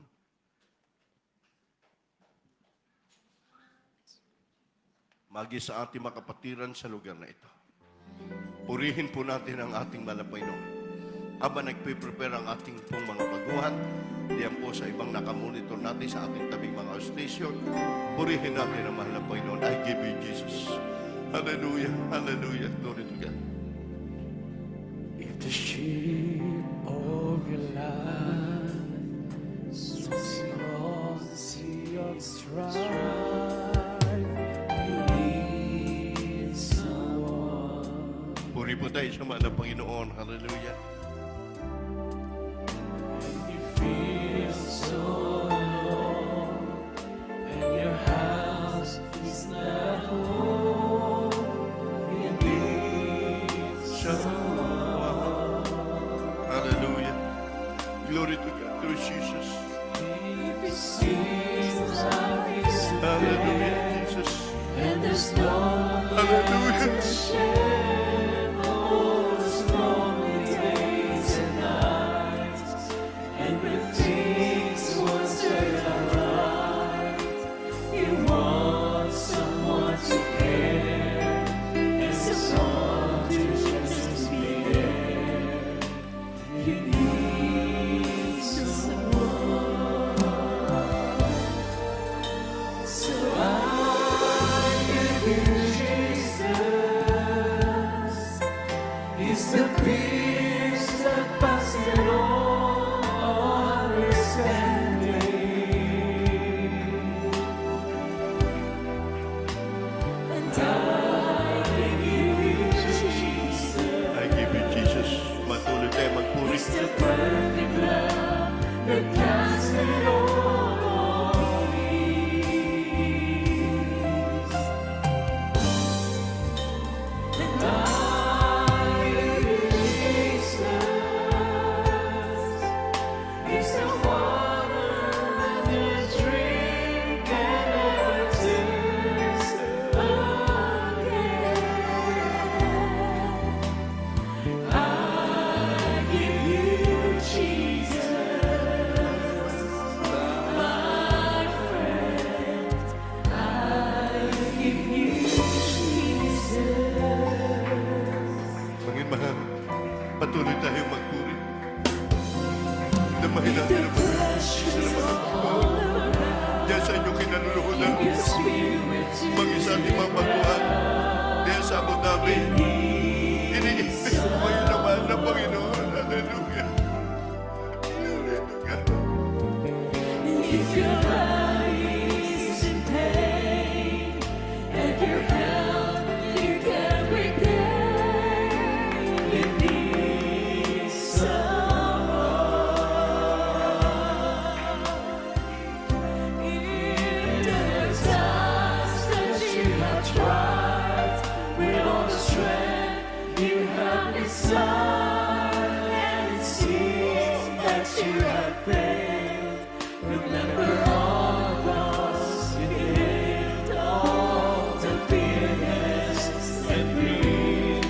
Magi sa ating makapatiran sa lugar na ito. Purihin po natin ang ating malapay noon. Habang nagpe-prepare ang ating pong mga baguhan, diyan po sa ibang nakamonitor natin sa ating tabing mga station, purihin natin ang mahal na Panginoon. I give you Jesus. Hallelujah, hallelujah, glory to God. If the ship of your life swims across the sea of strife, you need someone. Puri po tayo sa mahal na Panginoon. Hallelujah. You feel so alone, and your house is not home. You need someone. Hallelujah. Glory to God, through Jesus. If it seems like it's Hallelujah, Jesus. and there's no Hallelujah. light to share those lonely days and nights, and when things once turn right, you want someone to care and someone to just be there. You need someone, so I give you Jesus. He's the peace that passes all understanding, and I give you Jesus. I give you Jesus. Matuloy tayo magpuri. It's the perfect love that casts all fears. And I give you Jesus. It's the water that you drink and never thirst again. I give you Jesus, my friend. I give you Jesus. Mahal, patuloy tayo magpuri. Damahin natin ang Precious all around. diyan sa inyong kinaluluhudan. Your spirit to Mag-isa ating mga baguhan. Diyan sa Abu Dhabi. Iniibig ko kayo naman ng Panginoon. Hallelujah. Glory to God. if your body is in pain and your health you can't regain, you need someone. In the times that you have tried, with all the strength you have inside, and it seems that you have failed, remember all lost you lived, all the bitterness and grief.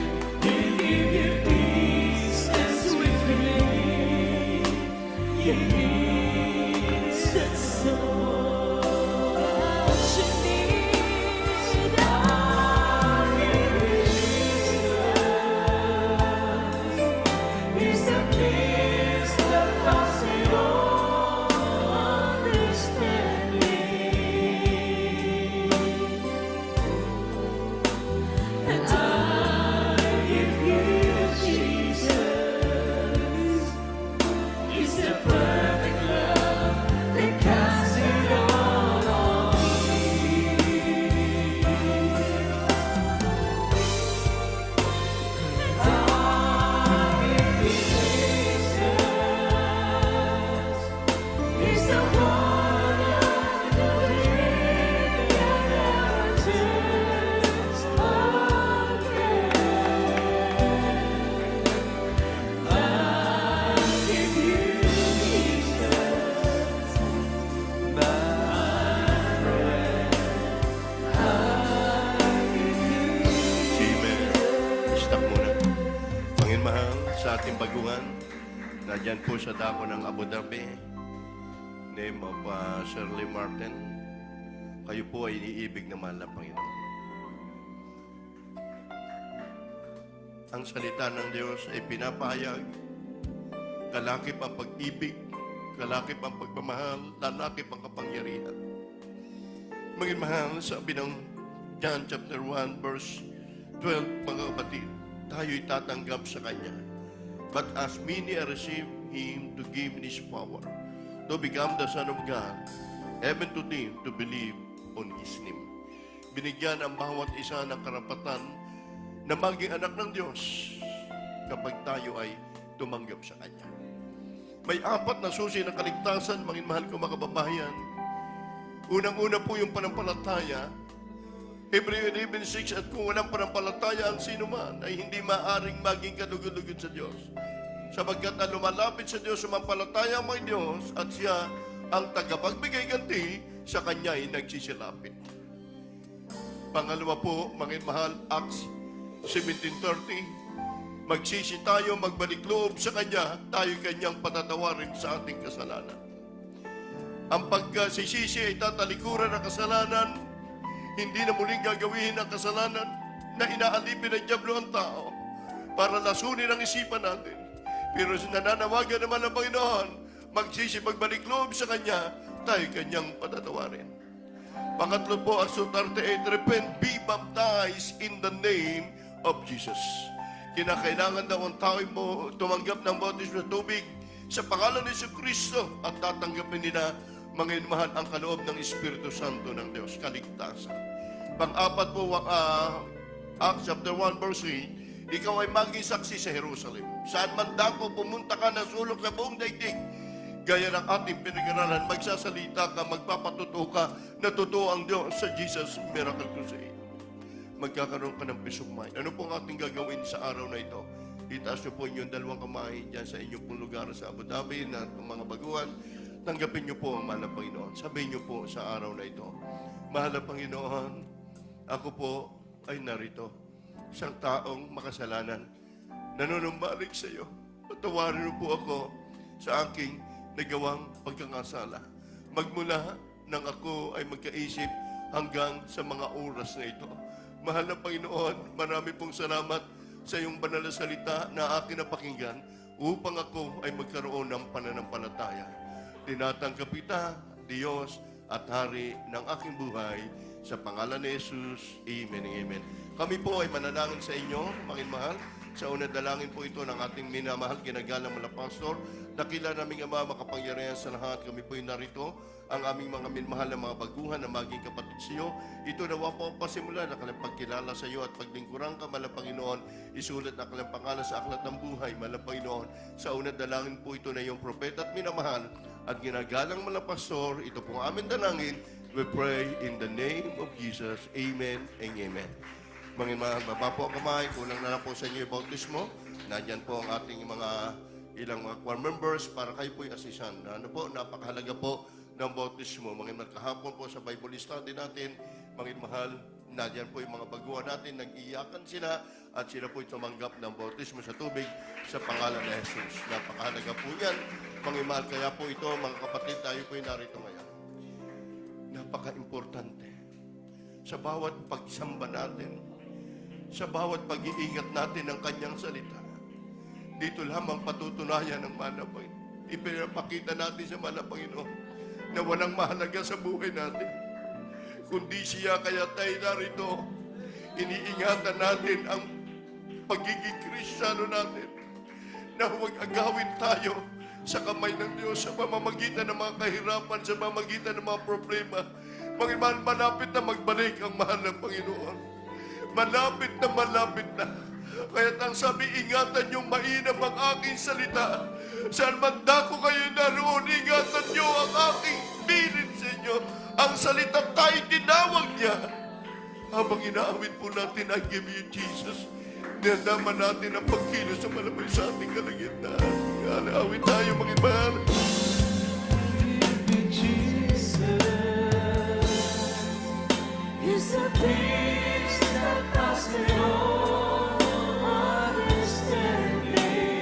He'll give you peace and sweet relief. You need that soul. mahal, sa ating baguhan, na dyan po sa dako ng Abu Dhabi, name of Shirley Martin, kayo po ay iniibig na mahal ng Panginoon. Ang salita ng Diyos ay pinapahayag, kalakip ang pag-ibig, kalakip ang pagmamahal, lalakip ang kapangyarihan. Mga mahal, sabi ng John chapter 1 verse 12, mga kapatid, tayo'y tatanggap sa Kanya. But as many as receive Him to give His power, to become the Son of God, even to them to believe on His name. Binigyan ang bawat isa ng karapatan na maging anak ng Diyos kapag tayo ay tumanggap sa Kanya. May 4 na susi ng kaligtasan, mga mahal ko mga kababayan. Unang-una po yung panampalataya. Hebreo 11:6, at kung walang panampalataya ang sino man ay hindi maaring maging kadugod-dugod sa Diyos. Sapagkat na lumalapit sa Diyos, sumampalataya ang mga Diyos at siya ang tagapagbigay ganti, sa Kanya ay nagsisilapit. Pangalawa po, mga mahal, Acts 17:30, magsisi tayo, magbalik loob sa Kanya, tayo Kanyang patatawarin sa ating kasalanan. Ang pagkasisisi ay tatalikuran ng kasalanan, hindi na muling gagawin ang kasalanan na inaalipin ng dyablo ang tao para lasunin ang isipan natin. Pero nananawagan naman ng Panginoon, magsisi, magbalik loob sa Kanya, tayo Kanyang patatawarin. Pangatlo po, Acts 2:38, repent, be baptized in the name of Jesus. Kinakailangan daw ang tao mo tumanggap ng bautismo sa tubig sa pangalan ni Kristo at tatanggapin nila, mga inmahan, ang kaloob ng Espiritu Santo ng Diyos, kaligtasan. Pang-apat po, Acts chapter 1 verse 3, ikaw ay maging saksi sa Jerusalem. Saan man dako pumunta ka ng sulok sa buong daigdig, gaya ng ating pinag-aralan, magsasalita ka, magpapatuto ka na totoo ang Diyos sa Jesus Miracle Crusade. Magkakaroon ka ng peace of mind. Ano pong ating gagawin sa araw na ito? Itaas niyo po inyong 2 kamay dyan sa inyong pong lugar sa Abu Dhabi na mga baguhan. Tanggapin niyo po ang mahal na Panginoon. Sabihin niyo po sa araw na ito, mahal na Panginoon, ako po ay narito, isang taong makasalanan, nanunumbalik sa iyo. Patawarin niyo po ako sa aking nagawang pagkakasala. Magmula nang ako ay magkaisip hanggang sa mga oras na ito. Mahal na Panginoon, marami pong salamat sa iyong banal na salita na akin napakinggan upang ako ay magkaroon ng pananampalataya. Tinatanggap kita, Diyos at Hari ng aking buhay, sa pangalan ni Jesus. Amen. Amen. Kami po ay manalangin sa inyo, mga mahal. Sa unang dalangin po ito ng ating minamahal, ginagalang mga pastor. Dakila naming Ama, makapangyarihan sa lahat. Kami po ay narito, ang aming mga minmahal na mga baguhan na maging kapatid sa iyo. Ito nawa po pasimula na kanilang pagkilala sa iyo at paglingkurang ka, mahal na Panginoon. Isulat na kanilang pangalan sa aklat ng buhay, mahal na Panginoon. Sa unang dalangin po ito na iyong propeta at minamahal at ginagalang mga pastor. Ito po ang aming dalangin. We pray in the name of Jesus. Amen and amen. Mga mahal, baba po ang kamay. Kulang na lang po sa inyo yung bautismo. Nandyan po ang ating mga ilang mga choir members para kayo po'y asisan. Ano po, napakahalaga po ng bautismo. Mga mahal, kahapon po sa Bible study natin, mga mahal, nandyan po yung mga baguhan natin, nag-iyakan sila at sila po'y tumanggap ng bautismo sa tubig sa pangalan ni Jesus. Napakahalaga po yan. Mga mahal, kaya po ito, mga kapatid, tayo po'y narito ngayon. Napaka-importante. Sa bawat pagsamba natin, sa bawat pag-iingat natin ng Kanyang salita, dito lamang patutunayan ng mahal na Panginoon. Ipinapakita natin sa mahal na Panginoon na walang mahalaga sa buhay natin, kundi siya. Kaya tayo narito, iniingatan natin ang pagiging Kristiyano natin, na huwag agawin tayo sa kamay ng Diyos sa pamamagitan ng mga kahirapan, sa pamamagitan ng mga problema. Panginoon, malapit na magbalik ang mahal ng Panginoon. Malapit na. Kaya ang sabi, ingatan niyong mainam ang aking salita. Saan man dako kayo naroon, ingatan niyo ang aking bilin sa inyo. Ang salita tayo tinawag niya. Habang inaawit po natin, I give you Jesus. Nandama natin ang pagkilos sa malamay sa ating kalagitnaan. Awit tayo, mga mahal. Jesus is the peace that passes all understanding.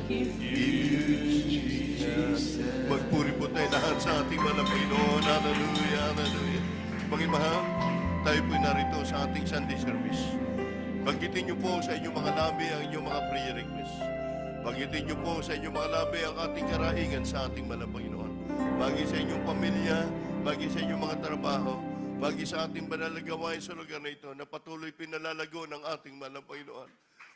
give you Jesus. Magpuri po tayo lahat sa ating mga Panginoon. Hallelujah, hallelujah. Panginoon mahal, tayo po'y narito sa ating Sunday service. Banggitin niyo po sa inyong mga labi ang inyong mga prayer request. Banggitin niyo po sa inyong mga labi ang ating karaingan sa ating mga Panginoon. Bagi sa inyong pamilya, bagi sa inyong mga trabaho, bagi sa ating banal na gawain sa lugar na ito na patuloy pinalalago ng ating mga Panginoon.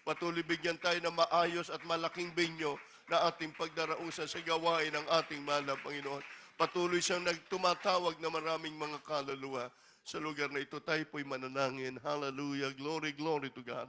Patuloy bigyan tayo ng maayos at malaking benyo na ating pagdarausan sa gawain ng ating mahal na Panginoon. Patuloy siyang nagtumatawag na maraming mga kaluluwa sa lugar na ito. Tayo po'y mananangin. Hallelujah. Glory, glory to God.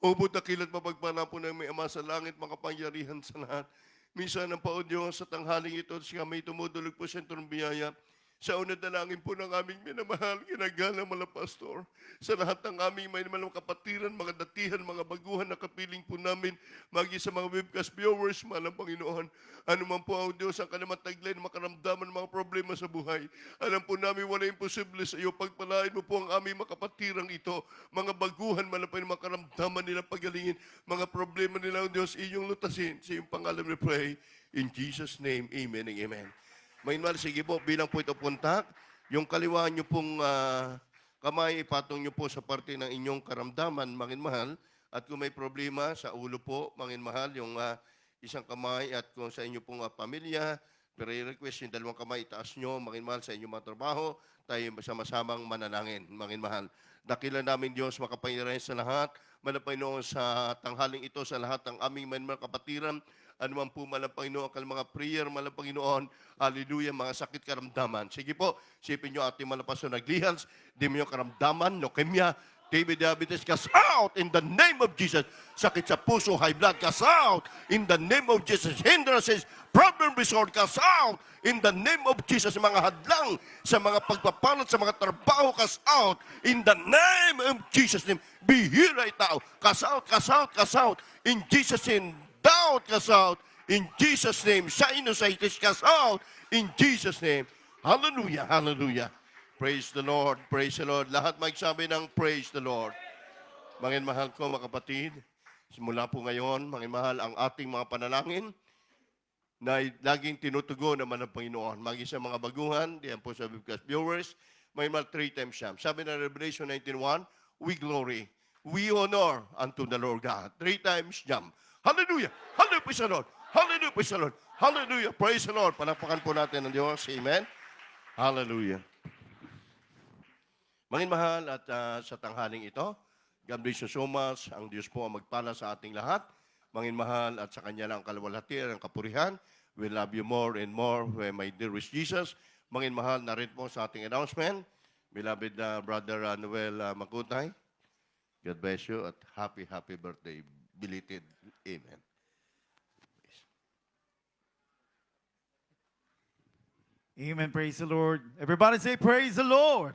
Ubod na kilat mapagpala po ng may Ama sa langit, makapangyarihan sa lahat. Minsan ang Pao Diyos sa tanghaling ito, siya may tumudulog po sa entrong biyaya. Sa unang dalangin po ng aming minamahal, ginagalang mga pastor, sa lahat ng aming may mga kapatiran, mga datihan, mga baguhan na kapiling po namin, magi sa mga webcast viewers, malang Panginoon. Ano man po ang Diyos ang kanilang taglay na makaramdaman ng mga problema sa buhay. Alam po namin wala imposible sa iyo. Pagpalain mo po ang aming mga kapatirang ito, mga baguhan, malang Panginoon, makaramdaman nila pagalingin, mga problema nila, ang Diyos, iyong lutasin. Sa iyong pangalan we pray. In Jesus' name, amen and amen. Mainwal, sige po, bilang po ito puntak, yung kaliwa nyo pong kamay, ipatong nyo po sa parte ng inyong karamdaman, mangin mahal. At kung may problema sa ulo po, mangin mahal, yung isang kamay at kung sa inyo pong pamilya, pero request yung dalawang kamay, itaas nyo, mangin mahal, sa inyong mga trabaho, tayo sama-samang manalangin, mangin mahal. Dakilan namin Diyos, makapangyarihan sa lahat, Panginoon sa tanghaling ito, sa lahat ng aming mga kapatiran, ano man po malang Panginoon, ang mga prayer, malang Panginoon, hallelujah, mga sakit karamdaman. Sige po, sipin nyo ating mga pastor naglihans, di mo yung karamdaman, leukemia, TB diabetes, cast out in the name of Jesus. Sakit sa puso, high blood, cast out in the name of Jesus. Hindrances, problem resort, cast out in the name of Jesus. Mga hadlang sa mga pagpapalat, sa mga trabaho, cast out in the name of Jesus' name. Bihira itaw, cast out, cast out, cast out in Jesus' name. Doubt, cast out in Jesus' name. Sinusitis, cast out in Jesus' name. Hallelujah, hallelujah. Praise the Lord, praise the Lord. Lahat magsabi ng praise the Lord. Mangin mahal ko, mga kapatid, simula po ngayon, mangin mahal, ang ating mga panalangin na laging tinutugon naman ng Panginoon. Magi sa mga baguhan, diyan po sa webcast viewers, mangin mahal 3 times siya. Sabi ng Revelation 19:1, we glory, we honor unto the Lord God. 3 times jump. Hallelujah! Hallelujah! Praise the Lord! Hallelujah! Praise the Lord! Hallelujah! Praise the Lord! Palakpakan po natin ng Diyos. Amen? Hallelujah! Mangin mahal at sa tanghaling ito, God bless you so much. Ang Diyos po ang magpala sa ating lahat. Mangin mahal at sa Kanya lang kalwalhatian, ang kapurihan. We love you more and more, my dearest Jesus. Mangin mahal, narin po sa ating announcement. Beloved Brother Noel Makutay. God bless you at happy birthday. Belated. Amen. Amen. Praise the Lord. Everybody say, praise the Lord.